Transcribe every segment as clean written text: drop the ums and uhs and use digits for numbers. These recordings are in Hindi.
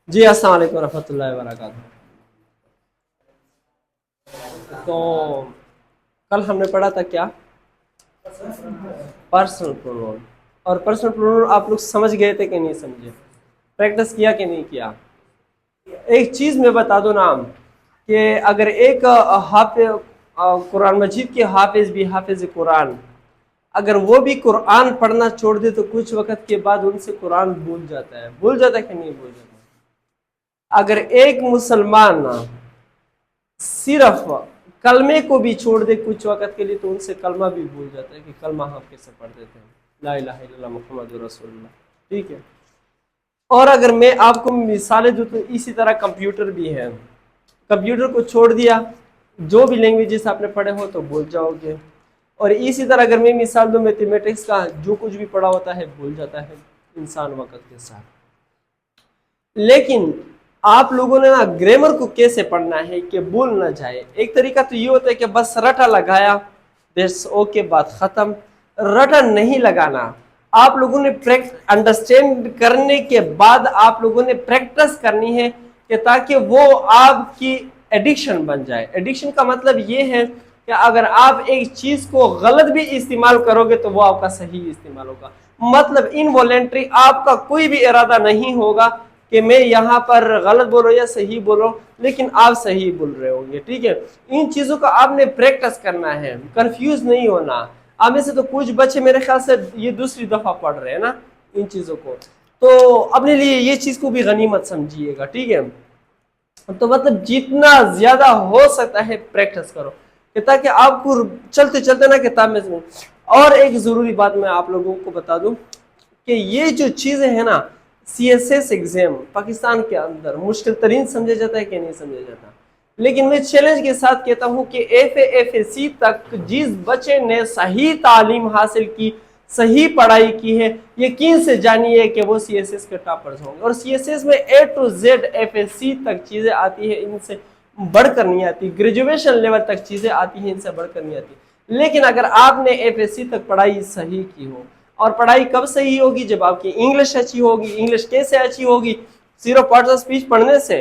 जी अस्सलाम वालेकुम रहमतुल्लाहि व बरकातहू। तो कल हमने पढ़ा था क्या, पर्सनल प्रोनाउन। और पर्सनल प्रोनाउन आप लोग समझ गए थे कि नहीं समझे, प्रैक्टिस किया कि नहीं किया। एक चीज मैं बता दूं ना कि अगर एक हाफिज कुरान मजीद के हाफिज भी हाफिज कुरान, अगर वो भी कुरान पढ़ना छोड़ दे तो कुछ वक्त के बाद उनसे कुरान भूल जाता है। भूल जाता है कि नहीं भूल जाता। अगर एक मुसलमान सिर्फ कलमे को भी छोड़ दे कुछ वक्त के लिए तो उनसे कलमा भी भूल जाता है कि कलमा हम कैसे पढ़ देते हैं, ला इलाहा इल्लल्लाह मुहम्मदुर रसूलुल्लाह। ठीक है। और अगर मैं आपको मिसालें दूं तो इसी तरह कंप्यूटर भी है। कंप्यूटर को छोड़ दिया, जो भी लैंग्वेजेस आपने पढ़े हो तो भूल जाओगे। और इसी तरह अगर मैं मिसाल दूं मैथमेटिक्स का, जो कुछ भी पढ़ा होता है भूल जाता है इंसान वक्त के साथ। लेकिन आप लोगों ने ना ग्रामर को कैसे पढ़ना है कि भूल ना जाए। एक तरीका तो ये होता है कि बस रटा लगाया, दैट्स ओके, बात खत्म। रटा नहीं लगाना, आप लोगों ने अंडरस्टैंड करने के बाद आप लोगों ने प्रैक्टिस करनी है कि ताकि वो आपकी एडिक्शन बन जाए। एडिक्शन का मतलब ये है कि अगर आप एक चीज को गलत भी इस्तेमाल करोगे तो वो आपका सही इस्तेमाल होगा। मतलब इनवॉलेंट्री आपका कोई भी इरादा नहीं होगा कि मैं यहाँ पर गलत बोल रहा हूँ या सही बोल रहा हूँ, लेकिन आप सही बोल रहे होंगे। ठीक है। इन चीजों का आपने प्रैक्टिस करना है, कंफ्यूज नहीं होना। आप में से तो कुछ बच्चे मेरे ख्याल से ये दूसरी दफा पढ़ रहे हैं ना इन चीजों को, तो अपने लिए ये चीज को भी गनीमत समझिएगा। ठीक है। तो मतलब जितना ज्यादा हो सकता है प्रैक्टिस करो ताकि आपको चलते चलते ना किताब में समझ। और एक जरूरी बात मैं आप लोगों को बता दूं कि ये जो चीजें हैं ना, CSS एग्जाम पाकिस्तान के अंदर मुश्किल तरीन समझा जाता है कि नहीं समझा जाता। लेकिन मैं चैलेंज के साथ कहता हूं कि FAFC तक जिस बच्चे ने सही तालीम हासिल की, सही पढ़ाई की है, यकीन से जानिए कि वो CSS के टॉपर्स होंगे। और CSS में A to Z FSC तक चीजें आती है, इनसे बढ़कर नहीं आती। ग्रेजुएशन लेवल तक चीजें आती हैं, इनसे बढ़कर नहीं आती। लेकिन अगर आपने FSC तक पढ़ाई सही की हो, और पढ़ाई कब सही होगी, जब आपकी इंग्लिश अच्छी होगी। इंग्लिश कैसे अच्छी होगी, सिर्फ पार्ट ऑफ स्पीच पढ़ने से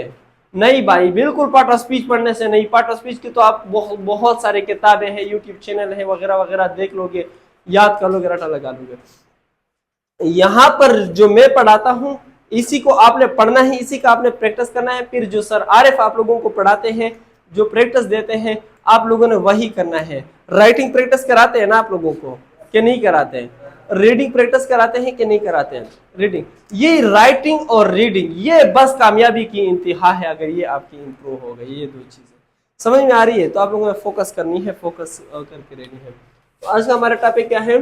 नहीं भाई, बिल्कुल पार्ट ऑफ स्पीच पढ़ने से नहीं। पार्ट ऑफ स्पीच की तो आप बहुत सारे किताबें हैं, यूट्यूब चैनल है वगैरह वगैरह, देख लोगे, याद कर लोगे, रटा लगा लोगे। यहाँ पर जो मैं पढ़ाता हूँ इसी को आपने पढ़ना है, इसी का आपने प्रैक्टिस करना है। फिर जो सर आरिफ आप लोगों को पढ़ाते हैं, जो प्रैक्टिस देते हैं, आप लोगों ने वही करना है। राइटिंग प्रैक्टिस कराते हैं ना आप लोगों को कि नहीं कराते हैं? रीडिंग प्रैक्टिस कराते हैं कि नहीं कराते हैं? रीडिंग, ये राइटिंग और रीडिंग ये बस कामयाबी की इंतहा है। अगर ये आपकी इंप्रूव हो गई, ये दो चीजें समझ में आ रही है तो आप लोगों ने फोकस करनी है, फोकस करके रहनी है। तो आज का हमारा टॉपिक क्या है?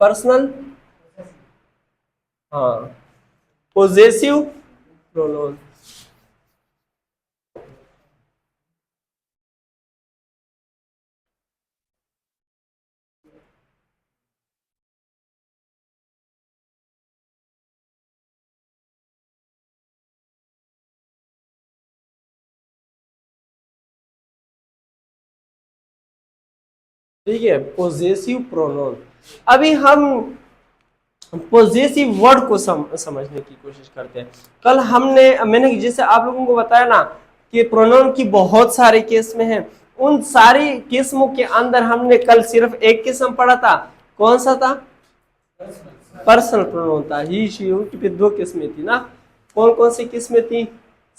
पर्सनल, हाँ, पोजेसिव प्रोनाउन। ठीक है, पोजेसिव प्रोनाउन। अभी हम पॉजिटिव वर्ड को समझने की कोशिश करते हैं। कल मैंने जैसे आप लोगों को बताया ना कि प्रोनाउन की बहुत सारे किस्में हैं। उन सारी किस्मों के अंदर हमने कल सिर्फ एक किस्म पढ़ा था। कौन सा था? पर्सनल प्रोनाउन था। ही शी उनकी फिर दो किस्में थी ना। कौन कौन सी किस्में थी?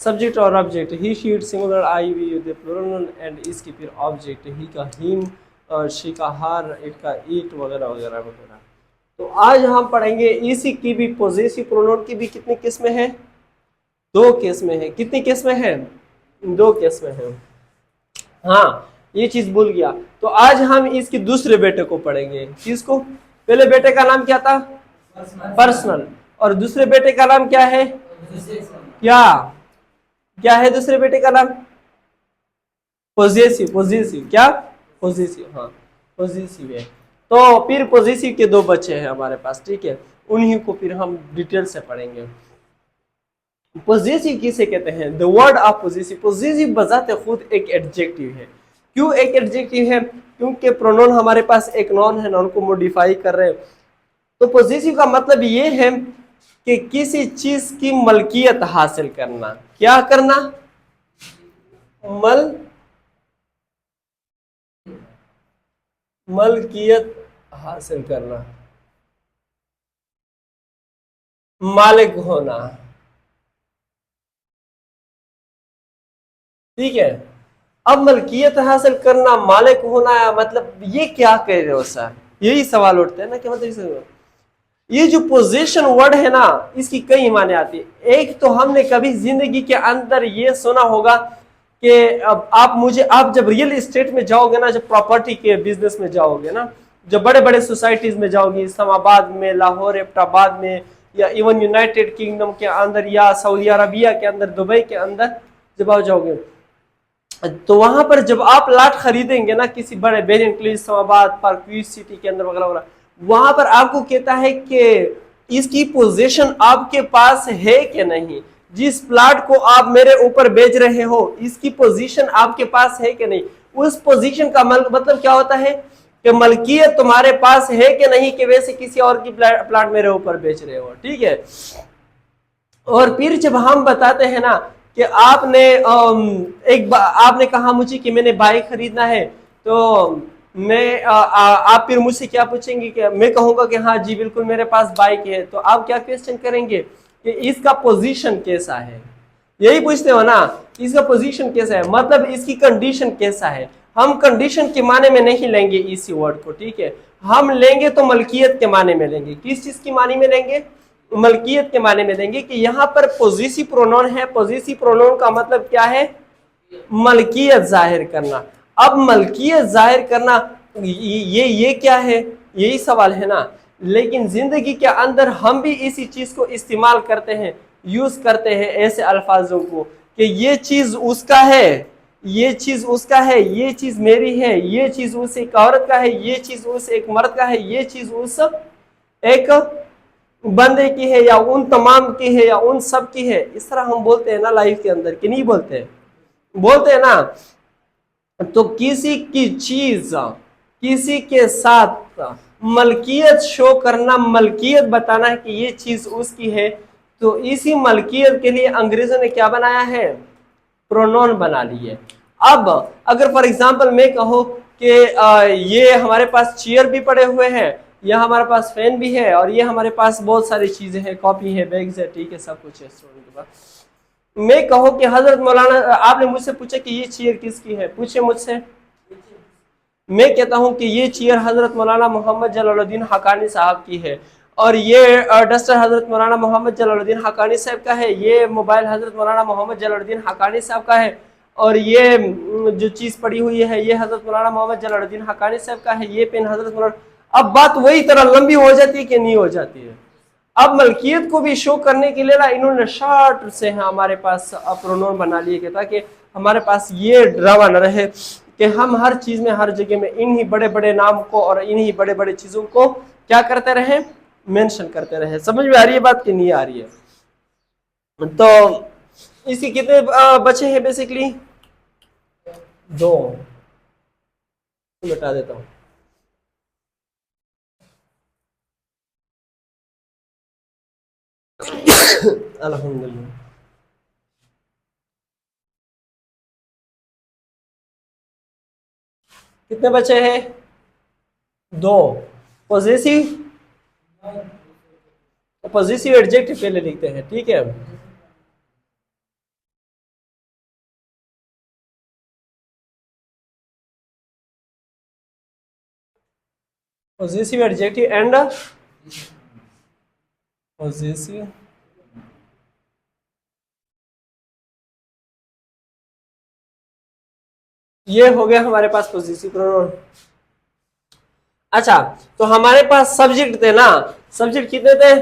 सब्जेक्ट और object. He she it singular, I we they plural, and इसकी फिर ऑब्जेक्ट। ही का हिम, शी का हार, इट का ईट वगैरह वगैरह वगैरह। तो आज हम पढ़ेंगे इसी की भी, पॉजिटिव प्रोनाउन की भी कितनी किस्में हैं? दो किस्में हैं। कितनी किस्में हैं? दो किस्में हैं। हाँ, ये चीज भूल गया। तो आज हम इसके दूसरे बेटे को पढ़ेंगे। किसको? पहले बेटे का नाम क्या था? पर्सनल। और दूसरे बेटे का नाम क्या है? क्या क्या है दूसरे बेटे का नाम? पॉजिटिव। पॉजिटिव क्या? पॉजिटिव, हाँ, पॉजिटिव है। तो फिर पॉजिटिव के दो बच्चे हैं हमारे पास। ठीक है, उन्हीं को फिर हम डिटेल से पढ़ेंगे। पॉजिटिव किसे कहते हैं? The word of positive. Positive बजाते खुद एक एडजेक्टिव है। क्यों एक एडजेक्टिव है? क्योंकि प्रोनाउन हमारे पास एक नॉन है, नॉन को मॉडिफाई कर रहे हैं। तो पॉजिटिव का मतलब ये है कि किसी चीज की मलकियत हासिल करना। क्या करना? मलकियत हासिल करना, मालिक होना। ठीक है। अब मलकियत हासिल करना, मालिक होना, मतलब ये क्या कह रहे हो सर? यही सवाल उठते हैं ना कि मतलब ये जो पोजीशन वर्ड है ना, इसकी कई माने आती है। एक तो हमने कभी जिंदगी के अंदर ये सुना होगा कि अब आप जब रियल एस्टेट में जाओगे ना, जब प्रॉपर्टी के बिजनेस में जाओगे ना, जब बड़े बड़े सोसाइटीज में जाओगे, इस्लामाबाद में, लाहौर, एबटाबाद में, या इवन यूनाइटेड किंगडम के अंदर, या सऊदी अरबिया के अंदर, दुबई के अंदर जब आप जाओगे, तो वहां पर जब आप लाट खरीदेंगे ना किसी बड़े बेरियन क्लीज, इस्लामाबाद, पार्क सिटी के अंदर वगैरह वगैरह, वहां पर आपको कहता है कि इसकी पोजीशन आपके पास है कि नहीं, जिस प्लाट को आप मेरे ऊपर बेच रहे हो इसकी पोजीशन आपके पास है कि नहीं। उस पोजीशन का मतलब क्या होता है कि मलकियत तुम्हारे पास है कि नहीं, कि वैसे किसी और की प्लाट मेरे ऊपर बेच रहे हो। ठीक है। और फिर जब हम बताते हैं ना कि आपने कहा मुझे कि मैंने बाइक खरीदना है, तो आप फिर मुझसे क्या पूछेंगे? कि मैं कहूंगा कि हाँ जी बिल्कुल मेरे पास बाइक है, तो आप क्या क्वेश्चन करेंगे कि इसका पोजीशन कैसा है? यही पूछते हो ना, इसका पोजीशन कैसा है, मतलब इसकी कंडीशन कैसा है। हम कंडीशन के माने में नहीं लेंगे इसी वर्ड को। ठीक है। हम लेंगे तो मलकियत के माने में लेंगे। किस चीज की माने में लेंगे? मलकियत के माने में लेंगे कि यहाँ पर पोजेसिव प्रोनाउन है। पोजेसिव प्रोनाउन का मतलब क्या है? मलकियत जाहिर करना। अब मलकियत जाहिर करना, ये क्या है? यही सवाल है ना। लेकिन जिंदगी के अंदर हम भी इसी चीज को इस्तेमाल करते हैं, यूज करते हैं ऐसे अल्फाजों को कि ये चीज उसका है, ये चीज उसका है, ये चीज मेरी है, ये चीज उस एक औरत का है, ये चीज उस एक मर्द का है, ये चीज उस एक बंदे की है, या उन तमाम की है, या उन सब की है। इस तरह हम बोलते हैं ना लाइफ के अंदर, कि नहीं बोलते हैं? बोलते हैं ना। तो किसी की चीज किसी के साथ मलकियत शो करना, मलकियत बताना है कि ये चीज उसकी है, तो इसी मलकियत के लिए अंग्रेजों ने क्या बनाया है? प्रोनाउन बना लिए। अब अगर फॉर एग्जांपल मैं कहूं कि ये हमारे पास चेयर भी पड़े हुए हैं, या हमारे पास फैन भी है, और ये हमारे पास बहुत सारी चीजें हैं, कॉपी है, बैग्स है, ठीक है, सब कुछ है स्टूडेंट के पास। मैं कहूं कि हजरत मौलाना, आपने मुझसे पूछा कि ये चेयर किसकी है, पूछे मुझसे। मैं कहता हूं कि ये चेयर हजरत मौलाना मोहम्मद जलालुद्दीन हक्कानी साहब की है, और ये डस्टर हजरत मौलाना मोहम्मद जलालुद्दीन हक्कानी साहब का है, ये मोबाइल हजरत मौलाना मोहम्मद जलालुद्दीन हक्कानी साहब का है, और ये जो चीज पड़ी हुई है ये हजरत मौलाना मोहम्मद जलालुद्दीन हक्कानी साहब का है, ये पेन हजरत मौलाना। अब बात वही तरह लंबी हो जाती है कि नहीं हो जाती है? अब मलकियत को भी शो करने के लिए ना इन्होंने शॉर्ट से हमारे पास प्रोनाउन बना लिए, ताकि हमारे पास ये ड्रामा न रहे कि हम हर चीज में, हर जगह में इन्हीं बड़े बड़े नाम को और इन्हीं बड़े बड़े चीजों को क्या करते रहे? मेंशन करते रहे। समझ में आ रही है बात कि नहीं आ रही है? तो इसके कितने बचे हैं बेसिकली? दो। मिटा देता हूं। अल्हम्दुलिल्लाह। कितने बचे हैं? दो। पॉजिटिव, पॉजिटिव एडजेक्टिव पहले लिखते हैं। ठीक है। पॉजिटिव एडजेक्टिव एंड पॉजिटिव ये हो गया हमारे पास पॉजिटिव प्रोनाउन। अच्छा, तो हमारे पास सब्जेक्ट थे ना, सब्जेक्ट कितने थे?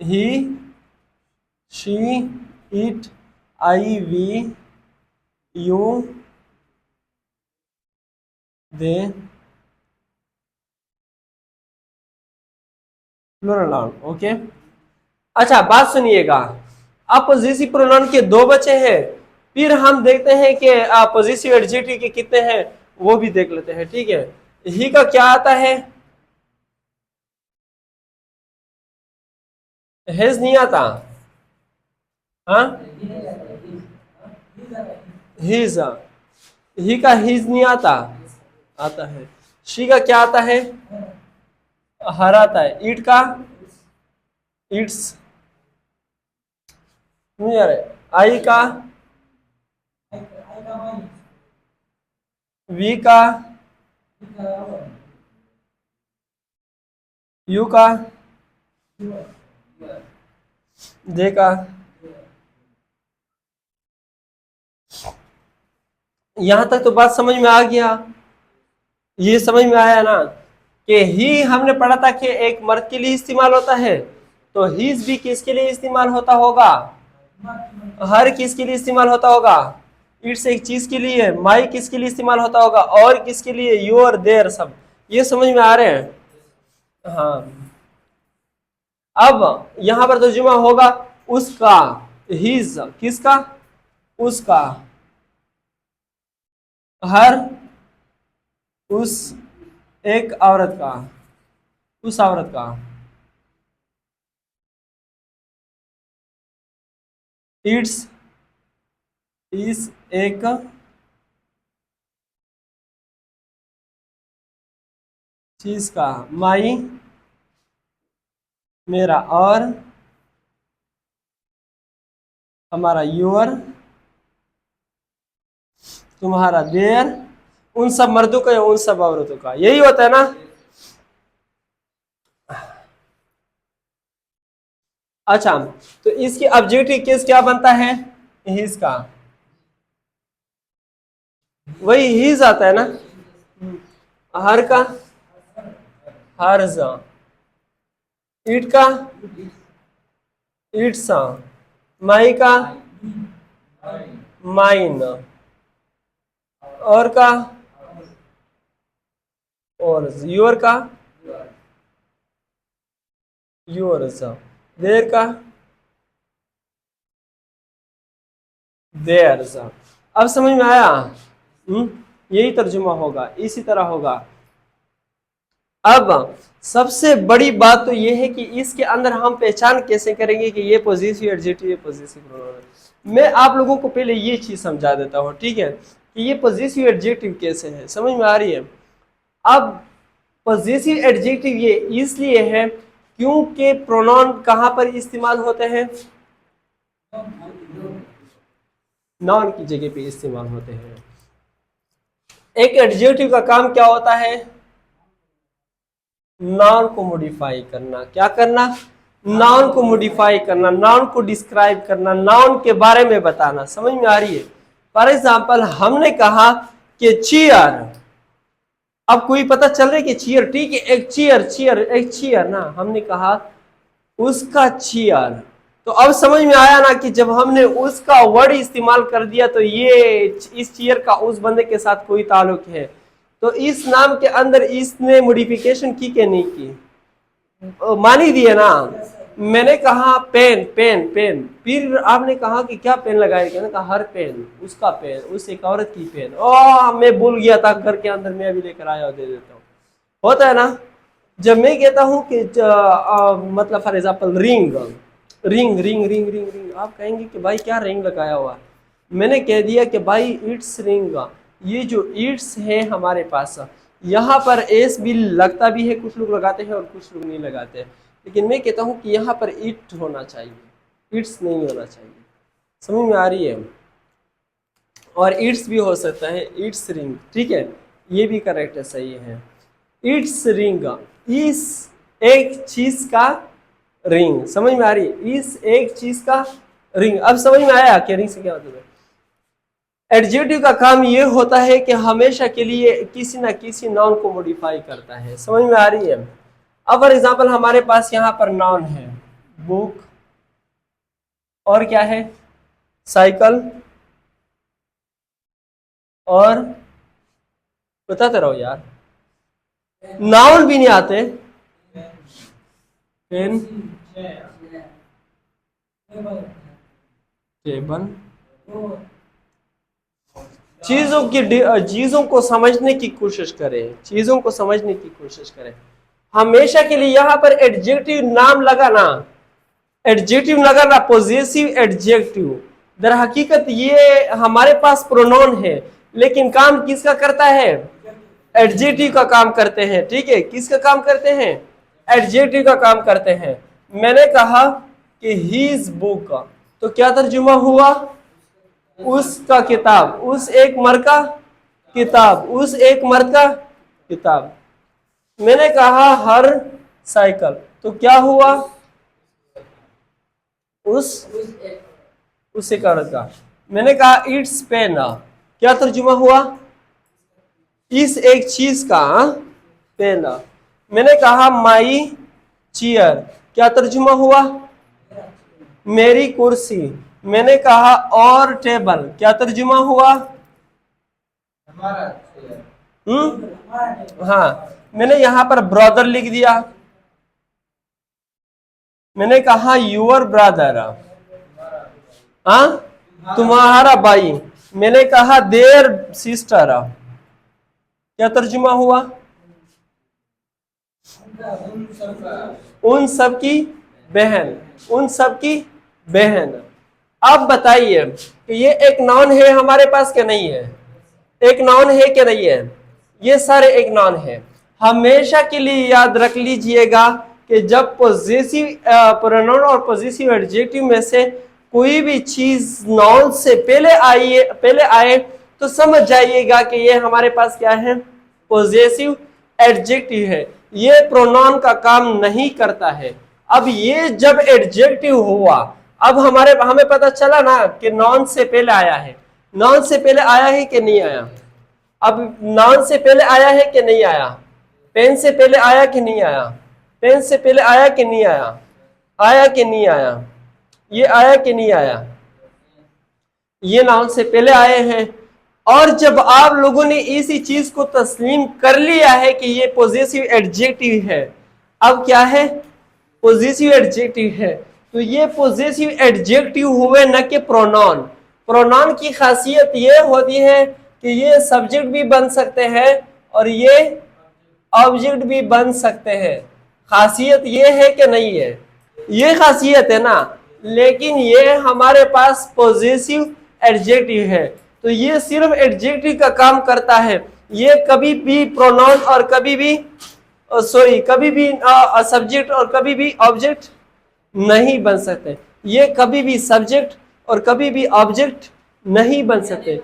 He, she, it, I, we, you, they, plural noun. Okay. अच्छा बात सुनिएगा, अब पॉजिटिव प्रोनाउन के दो बचे हैं, फिर हम देखते हैं कि पॉजिटिव एडजेक्टिव के कितने हैं, वो भी देख लेते हैं। ठीक है। ही का क्या आता है? हेज नहीं आता। हाँ, हिज, ही का हिज नहीं आता, आता है। शी का क्या आता है? हर आता है। ईट का ईट्स नहीं आ रहा। आई का वी का यू का दे का। यहां तक तो बात समझ में आ गया। ये समझ में आया ना कि ही हमने पढ़ा था कि एक मर्द के लिए इस्तेमाल होता है, तो हीज भी किसके लिए इस्तेमाल होता होगा? हर किसके लिए इस्तेमाल होता होगा? इट्स एक चीज के लिए, माई किसके लिए इस्तेमाल होता होगा, और किसके लिए? योर, देयर, सब। ये समझ में आ रहे हैं? हाँ। अब यहां पर तर्जुमा होगा उसका, हिज किसका? उसका। हर उस एक औरत का, उस औरत का। इट्स इस एक चीज का, माई मेरा, और हमारा योर तुम्हारा, देयर उन सब मर्दों का या उन सब औरतों का, यही होता है ना। अच्छा, तो इसकी ऑब्जेक्टिव केस क्या बनता है? हिज का, वही हिज आता है ना। हर का हर्ज, ईट का इट्स, माई का माइन, और का और, योर का योर्स, देर का देयर्स। अब समझ में आया? यही तर्जुमा होगा, इसी तरह होगा। अब सबसे बड़ी बात तो यह है कि इसके अंदर हम पहचान कैसे करेंगे कि ये पॉजिटिव एडजेक्टिव, ये पॉजिटिव प्रोनाउन है। मैं आप लोगों को पहले ये चीज समझा देता हूं, ठीक है, कि ये पॉजिटिव एडजेक्टिव कैसे है, समझ में आ रही है? अब पॉजिटिव एडजेक्टिव ये इसलिए है क्योंकि प्रोनाउन कहां पर इस्तेमाल होते हैं? नॉन की जगह पे इस्तेमाल होते हैं। एक एडजेक्टिव का काम क्या होता है? नाउन को मॉडिफाई करना। क्या करना? नाउन को मॉडिफाई करना, नाउन को डिस्क्राइब करना, नाउन के बारे में बताना। समझ में आ रही है? फॉर एग्जाम्पल हमने कहा कि चेयर, अब कोई पता चल रहा है कि चेयर, ठीक है, एक चेयर, चेयर एक चेयर ना, हमने कहा उसका चेयर। तो अब समझ में आया ना कि जब हमने उसका वर्ड इस्तेमाल कर दिया तो ये इस चेयर का उस बंदे के साथ कोई ताल्लुक है। तो इस नाम के अंदर इसने मॉडिफिकेशन की कि नहीं की? मानी दिए ना। मैंने कहा पेन, पेन, पेन, फिर आपने कहा कि क्या पेन लगाए? मैंने कहा हर पेन, उसका पेन, उस एक औरत की पेन। ओह मैं भूल गया था घर के अंदर, मैं अभी लेकर आया और दे देता हूँ। होता है ना। जब मैं कहता हूं कि मतलब for example ring, ring ring ring ring ring, आप कहेंगे कि भाई क्या रिंग लगाया हुआ? मैंने कह दिया कि भाई इट्स रिंग। ये जो इट्स है हमारे पास, यहाँ पर एस भी लगता भी है, कुछ लोग लगाते हैं और कुछ लोग नहीं लगाते हैं, लेकिन मैं कहता हूं कि यहाँ पर इट होना चाहिए, इट्स नहीं होना चाहिए। समझ में आ रही है? और इट्स भी हो सकता है, इट्स रिंग, ठीक है, ये भी करेक्ट है, सही है। इट्स रिंग, इस एक चीज का रिंग। समझ में आ रही है? इस एक चीज का रिंग। अब समझ में आया कि रिंग से क्या मतलब है? एडजेक्टिव का काम ये होता है कि हमेशा के लिए किसी ना किसी नाउन को मॉडिफाई करता है। समझ में आ रही है? अब फॉर एग्जाम्पल हमारे पास यहां पर नाउन है बुक, और क्या है? साइकिल, और बताते रहो यार, नाउन भी नहीं आते। Pen, table. चीजों को समझने की कोशिश करें, चीजों को समझने की कोशिश करें। हमेशा के लिए यहां पर एडजेक्टिव नाम लगा ना, एडजेक्टिव लगाना, पॉजेसिव एडजेक्टिव। दर हकीकत ये हमारे पास प्रोनाउन है, लेकिन काम किसका करता है? एडजेक्टिव का काम करते हैं। ठीक है, किसका काम करते हैं? एडजेक्टिव का काम करते हैं। मैंने कहा कि हीज बुक, तो क्या तर्जुमा हुआ? उसका किताब, उस एक मर्द का किताब, उस एक मर्द का किताब। मैंने कहा हर साइकिल, तो क्या हुआ? उस एक औरत का। मैंने कहा इट्स पेन, क्या तर्जुमा हुआ? इस एक चीज का पेन। मैंने कहा माई चेयर, क्या तर्जुमा हुआ? मेरी कुर्सी। मैंने कहा और टेबल, क्या तर्जुमा हुआ? हाँ, मैंने यहां पर ब्रदर लिख दिया। मैंने कहा यूर ब्रदर, हाँ तुम्हारा भाई। मैंने कहा देयर सिस्टर, क्या तर्जुमा हुआ? उन सब की बहन, उन सब की बहन। अब बताइए कि ये एक नाउन है हमारे पास क्या नहीं है? एक नाउन है क्या नहीं है? ये सारे एक नाउन है। हमेशा के लिए याद रख लीजिएगा कि जब पॉजेसिव प्रोनाउन और पॉजेसिव एडजेक्टिव में से कोई भी चीज नाउन से पहले आए तो समझ जाइएगा कि ये हमारे पास क्या है? पॉजेसिव एडजेक्टिव है। ये प्रोनाउन का काम नहीं करता है। अब ये जब एडजेक्टिव हुआ, अब हमें पता चला ना कि नाउन से पहले आया है। नाउन से पहले आया है कि नहीं आया? अब नाउन से पहले आया है कि नहीं आया? पेन से पहले आया कि नहीं आया? पेन से पहले आया कि नहीं आया? आया कि नहीं आया? ये आया कि नहीं आया? ये नाउन से पहले आए हैं। और जब आप लोगों ने इसी चीज को तस्लीम कर लिया है कि ये पॉजेसिव एडजेक्टिव है, अब क्या है? पॉजेसिव एडजेक्टिव है, तो ये पॉजेसिव एडजेक्टिव हुए न कि प्रोनाउन। प्रोनाउन की खासियत ये होती है कि ये सब्जेक्ट भी बन सकते हैं और ये ऑब्जेक्ट भी बन सकते हैं। खासियत ये है कि नहीं है? ये खासियत है ना। लेकिन ये हमारे पास पॉजेसिव एडजेक्टिव है, तो ये सिर्फ एडजेक्टिव का काम करता है। ये कभी भी प्रोनाउन और कभी भी कभी भी सब्जेक्ट और कभी भी ऑब्जेक्ट नहीं बन सकते। ये कभी भी सब्जेक्ट और कभी भी ऑब्जेक्ट नहीं बन सकते।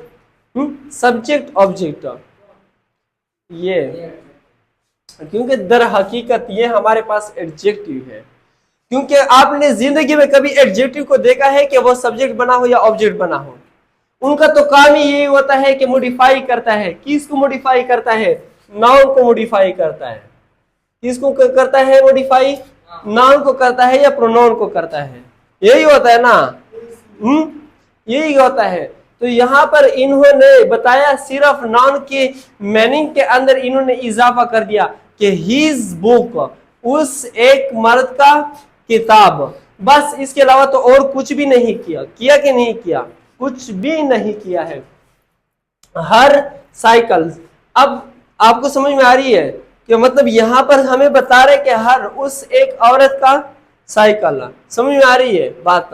सब्जेक्ट ऑब्जेक्ट, ये क्योंकि दर हकीकत ये हमारे पास एडजेक्टिव है। क्योंकि आपने जिंदगी में कभी एडजेक्टिव को देखा है कि वो सब्जेक्ट बना हो या ऑब्जेक्ट बना हो? उनका तो काम ही यही होता है कि मॉडिफाई करता है। किसको मॉडिफाई करता है? नाउन को मॉडिफाई करता है। किसको करता है मॉडिफाई? नाउन को करता है या प्रोनाउन को करता है? यही होता है ना। यही होता है। तो यहाँ पर इन्होंने बताया सिर्फ नाउन के मीनिंग के अंदर इन्होंने इजाफा कर दिया कि हिज बुक, उस एक मर्द का किताब। बस इसके अलावा तो और कुछ भी नहीं किया। किया कि नहीं किया? कुछ भी नहीं किया है। हर साइकिल, अब आपको समझ में आ रही है कि मतलब यहां पर हमें बता रहे कि हर उस एक औरत का साइकिल। समझ में आ रही है बात?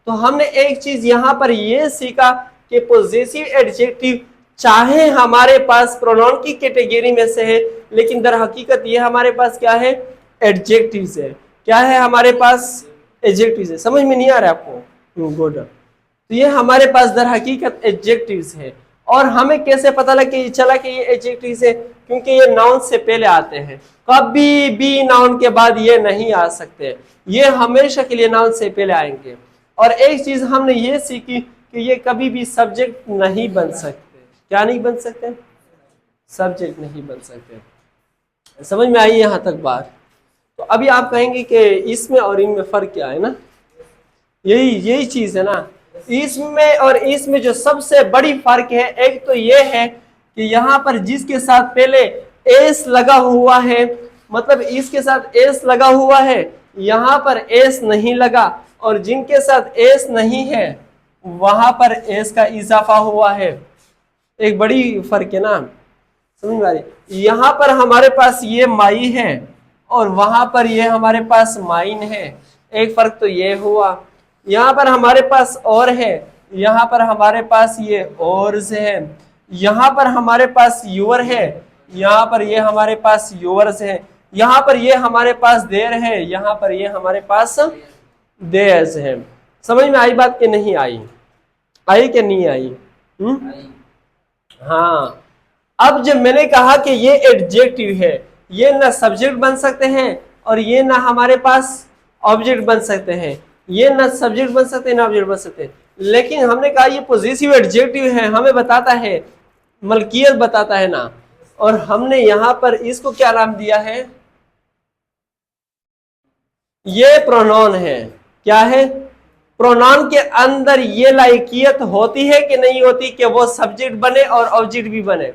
तो हमने एक चीज यहां पर यह सीखा कि पॉजेसिव एडजेक्टिव चाहे हमारे पास प्रोनाउन की कैटेगरी में से है, लेकिन दर हकीकत ये हमारे पास क्या है? एडजेक्टिव्स है। क्या है हमारे पास? एडजेक्टिव्स है। समझ में नहीं आ रहा है आपको? गुड। तो ये हमारे पास दर हकीकत एडजेक्टिव्स है। और हमें कैसे पता चला कि ये एडजेक्टिव्स है? क्योंकि ये नाउन से पहले आते हैं। कभी भी नाउन के बाद ये नहीं आ सकते। ये हमेशा के लिए नाउन से पहले आएंगे। और एक चीज हमने ये सीखी कि ये कभी भी सब्जेक्ट नहीं बन सकते। क्या नहीं बन सकते? सब्जेक्ट नहीं बन सकते। समझ में आई यहां तक बात? तो अभी आप कहेंगे कि इसमें और इनमें फर्क क्या है ना? यही चीज है ना। इसमें और इसमें जो सबसे बड़ी फर्क है, एक तो ये है कि यहाँ पर जिसके साथ पहले एस लगा हुआ है, मतलब इसके साथ एस लगा हुआ है, यहाँ पर एस नहीं लगा। और जिनके साथ एस नहीं है वहां पर एस का इजाफा हुआ है। एक बड़ी फर्क है ना। समझ में आ रही? यहाँ पर हमारे पास ये माई है और वहां पर ये हमारे पास माइन है। एक फर्क तो ये हुआ, यहाँ पर हमारे पास और है, यहाँ पर हमारे पास ये और है, यहाँ पर हमारे पास यूर है, यहाँ पर ये हमारे पास यूवर्स है, यहाँ पर ये हमारे पास देर है, यहाँ पर ये हमारे पास देयर्स है। समझ में आई बात कि नहीं आई? आई कि नहीं आई? हाँ। अब जब मैंने कहा कि ये एडजेक्टिव है, ये ना सब्जेक्ट बन सकते हैं और ये ना हमारे पास ऑब्जेक्ट बन सकते हैं, ये ना सब्जेक्ट बन सकते हैं ना ऑब्जेक्ट बन सकते हैं, लेकिन हमने कहा ये पॉजिटिव एडजेक्टिव है, हमें बताता है, मलकियत बताता है ना, और हमने यहां पर इसको क्या नाम दिया है? ये प्रोनाउन है। क्या है? प्रोनाउन के अंदर ये लायकियत होती है कि नहीं होती कि वो सब्जेक्ट बने और ऑब्जेक्ट भी बने?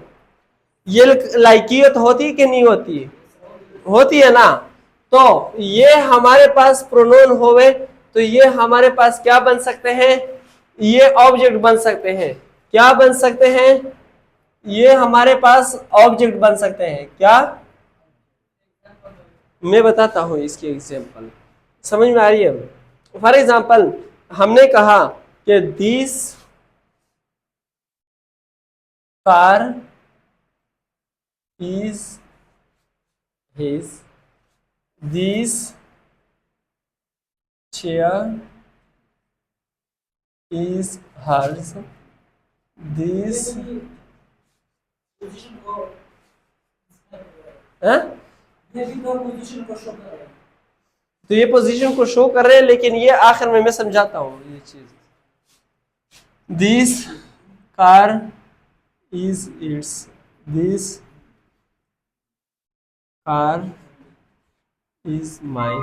ये लायकियत होती कि नहीं होती? होती है ना। तो ये हमारे पास प्रोनाउन होवे तो ये हमारे पास क्या बन सकते हैं? ये ऑब्जेक्ट बन सकते हैं। क्या बन सकते हैं? ये हमारे पास ऑब्जेक्ट बन सकते हैं। क्या? मैं बताता हूं इसकी एग्जांपल, समझ में आ रही है? फॉर एग्जांपल हमने कहा कि this car is his, this chair is hers, this तो ये पोजीशन को शो कर रहे हैं, लेकिन ये आखिर में मैं समझाता हूं ये चीज। This car is its, this car is mine,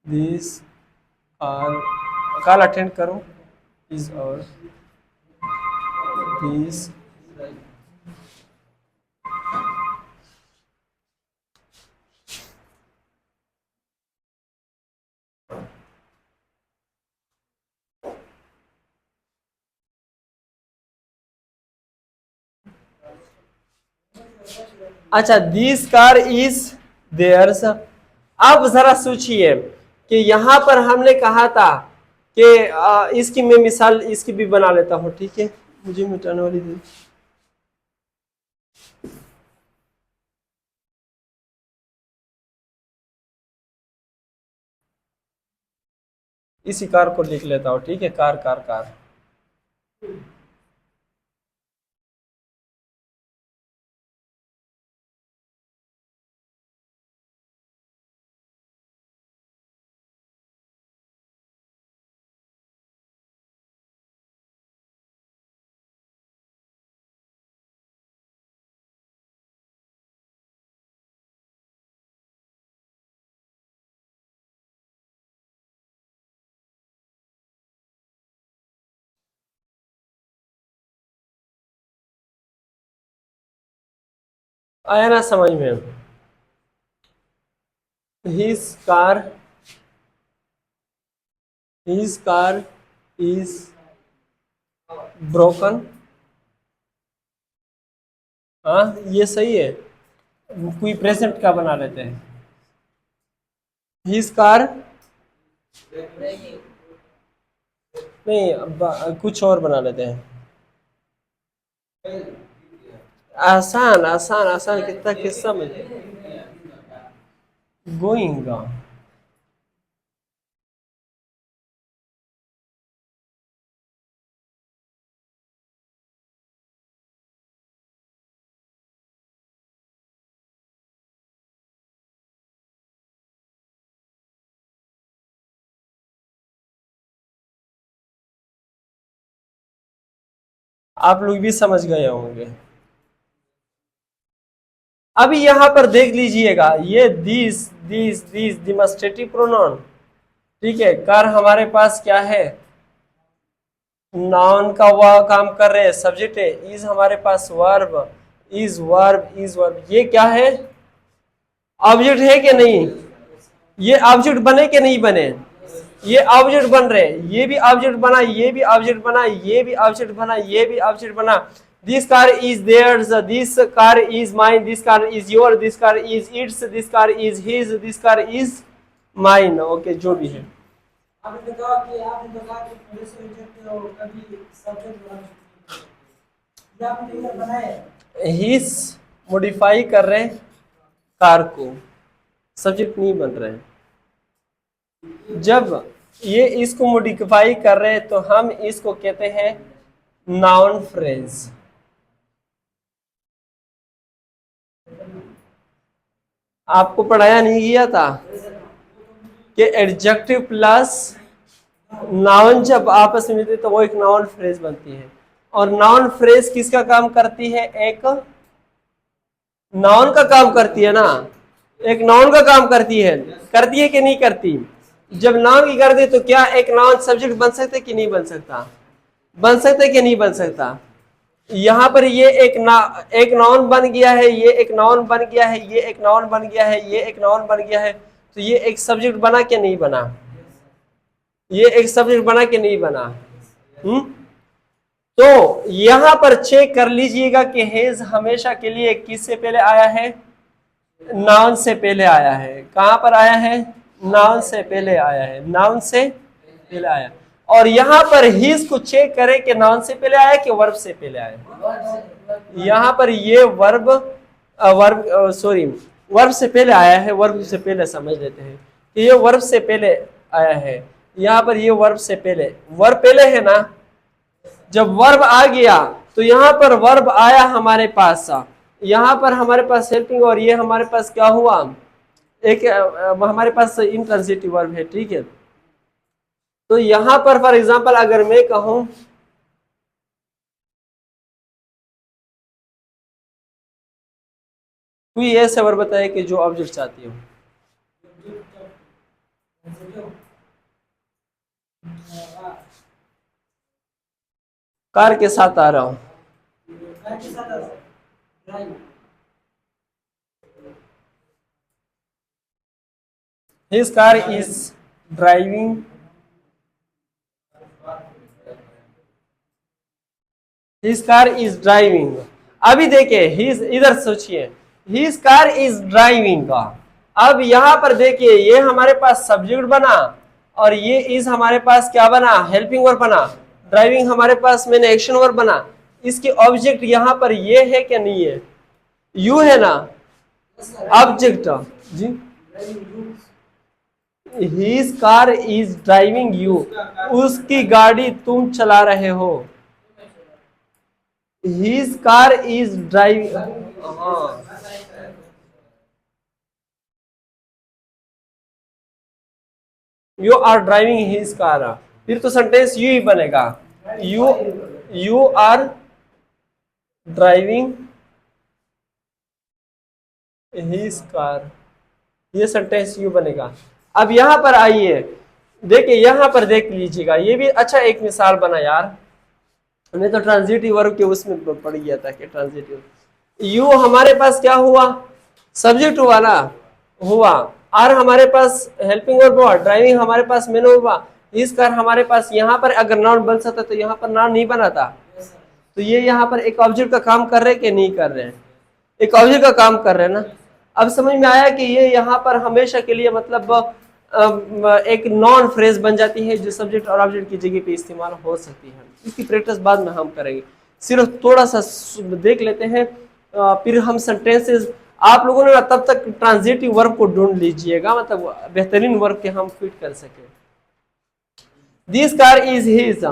this car, call attend करो, इज और, दिस अच्छा, दिस कार इज देयर्स। अब जरा सोचिए कि यहां पर हमने कहा था कि इसकी मैं मिसाल इसकी भी बना लेता हूं, ठीक है? मुझे मिटाने वाली दे। इसी कार को लिख लेता हूं, ठीक है? Car car car. आया ना समझ में? His car is broken। हाँ, ये सही है। कोई प्रेजेंट का बना लेते हैं। His car नहीं, कुछ और बना लेते हैं। आसान आसान आसान, कितना किस्सा में गोइंग। आप लोग भी समझ गए होंगे। अभी यहां पर देख लीजिएगा, ये this this this demonstrative pronoun, ठीक है? कार हमारे पास क्या है? नाउन का वह काम कर रहे हैं, सब्जेक्ट है। इज हमारे पास verb, is verb is verb. ये क्या है? ऑब्जेक्ट है कि नहीं? ये ऑब्जेक्ट बने कि नहीं बने? ये ऑब्जेक्ट बन रहे हैं। ये भी ऑब्जेक्ट बना, ये भी ऑब्जेक्ट बना, ये भी ऑब्जेक्ट बना, ये भी ऑब्जेक्ट बना। This car is theirs, this car is mine, this car is your, this car is its, this car is his, this car is mine, okay जो भी है। आपने कहा कि थोड़े से रिजेक्ट हो कभी सब्जेक्ट बना सकते हैं, ये आपने इधर बनाया है। हिस मॉडिफाई कर रहे हैं कार को, सब्जेक्ट नहीं बन रहे हैं। जब ये इसको मॉडिफाई कर रहे हैं तो हम इसको कहते हैं नाउन फ्रेज। आपको पढ़ाया नहीं गया था कि एडजेक्टिव प्लस नाउन जब आपस में मिलते तो वो एक नाउन फ्रेज बनती है। और नाउन फ्रेज किसका काम करती है? एक नाउन का काम करती है ना, एक नाउन का काम करती है कि नहीं करती? जब नाउन की कर दे तो क्या एक नाउन सब्जेक्ट बन सकता है कि नहीं बन सकता? बन सकता है कि नहीं बन सकता? यहाँ पर ये एक नाउन बन गया है, ये एक नाउन बन गया है, ये एक नाउन बन गया है, ये एक नाउन बन गया है, तो ये एक सब्जेक्ट बना कि नहीं बना? ये एक सब्जेक्ट बना कि नहीं बना? तो यहां पर चेक कर लीजिएगा कि हेज हमेशा के लिए किससे पहले आया है? नाउन से पहले आया है। कहां पर आया है? नाउन से पहले आया है, नाउन से पहले आया। और यहां पर हिज को चेक करें कि नाउन से पहले आया कि वर्ब से पहले आया। यहां पर ये वर्ब से पहले आया है, वर्ब से पहले समझ लेते हैं कि ये वर्ब से पहले आया है। यहां पर ये वर्ब से पहले, वर्ब पहले है ना। जब वर्ब आ गया तो यहां पर वर्ब आया हमारे पास, यहां पर हमारे पास हेल्पिंग, और ये हमारे पास क्या हुआ? एक हमारे पास इंट्रांजिटिव वर्ब है, ठीक है। तो यहां पर फॉर एग्जांपल अगर मैं कहूं कोई ऐसे वर्ब बताए कि जो ऑब्जेक्ट चाहती हो। कार के साथ आ रहा हूं, his car is driving, his car is driving. अभी देखिए हिज, इधर सोचिए, हिज कार इज ड्राइविंग का। अब यहां पर देखिए ये हमारे पास सब्जेक्ट बना और ये इज हमारे पास क्या बना? हेल्पिंग वर्ब बना। ड्राइविंग हमारे पास मैंने एक्शन वर्ब बना। इसके ऑब्जेक्ट यहां पर ये है क्या नहीं है? यू है ना ऑब्जेक्ट जी। His car is driving you, उसकी गाड़ी तुम चला रहे हो। हिज कार इज ड्राइविंग, हाँ you are driving his car, फिर तो सेंटेंस यू ही बनेगा। You you are driving his car, ये सेंटेंस यू बनेगा। अब यहां पर आइए, देखिए यहां पर देख लीजिएगा, ये भी अच्छा एक मिसाल बना यार। हमने तो ट्रांजिटिव वर्ब के उसमें पढ़ गया था कि ट्रांजिटिव यू हमारे पास क्या हुआ? सब्जेक्ट हुआ ना, हुआ। आर हमारे पास हेल्पिंग वर्ब हुआ, ड्राइविंग हमारे पास मेन हुआ, इस कार हमारे पास यहाँ पर अगर नाउन बन सकता तो यहाँ पर नाउन नहीं बना था। तो ये यहाँ पर एक ऑब्जेक्ट का काम कर रहे कि नहीं कर रहे हैं? एक ऑब्जेक्ट का काम कर रहे हैं ना। अब समझ में आया कि ये यहाँ पर हमेशा के लिए मतलब एक नॉन फ्रेज बन जाती है जो सब्जेक्ट और ऑब्जेक्ट की जगह पे इस्तेमाल हो सकती है। इसकी प्रैक्टिस बाद में हम करेंगे, सिर्फ थोड़ा सा देख लेते हैं, फिर हम सेंटेंसेस आप लोगों ने तब तक ट्रांजिटिव वर्ब को ढूंढ लीजिएगा, मतलब बेहतरीन वर्ब के हम फिट कर सके। This car is his,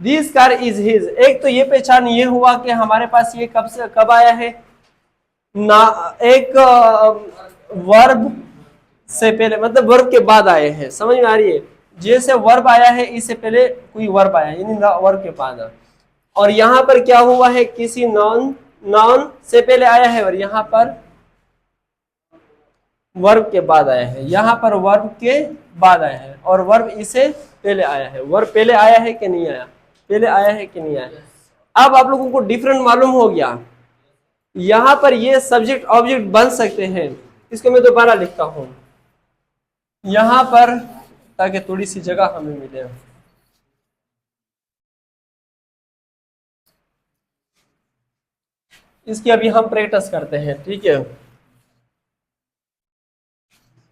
this car is his. एक तो ये पहचान ये हुआ कि हमारे पास ये कब से कब आया है ना, एक वर्ब से पहले, मतलब वर्ब के बाद आए हैं। समझ में आ रही है? जैसे वर्ब आया है इससे पहले कोई वर्ब आया है, यानी वर्ब के बाद। और यहां पर क्या हुआ है? किसी नॉन नॉन से पहले आया है और यहां पर वर्ब के बाद आया है, यहां पर वर्ब के बाद आया है और वर्ब इसे पहले आया है। वर्ब पहले आया है कि नहीं आया? पहले आया है कि नहीं आया? अब आप लोगों को डिफरेंट मालूम हो गया। यहां पर ये सब्जेक्ट ऑब्जेक्ट बन सकते हैं। इसको मैं दोबारा लिखता हूं यहां पर, ताकि थोड़ी सी जगह हमें मिले। इसकी अभी हम प्रैक्टिस करते हैं, ठीक है।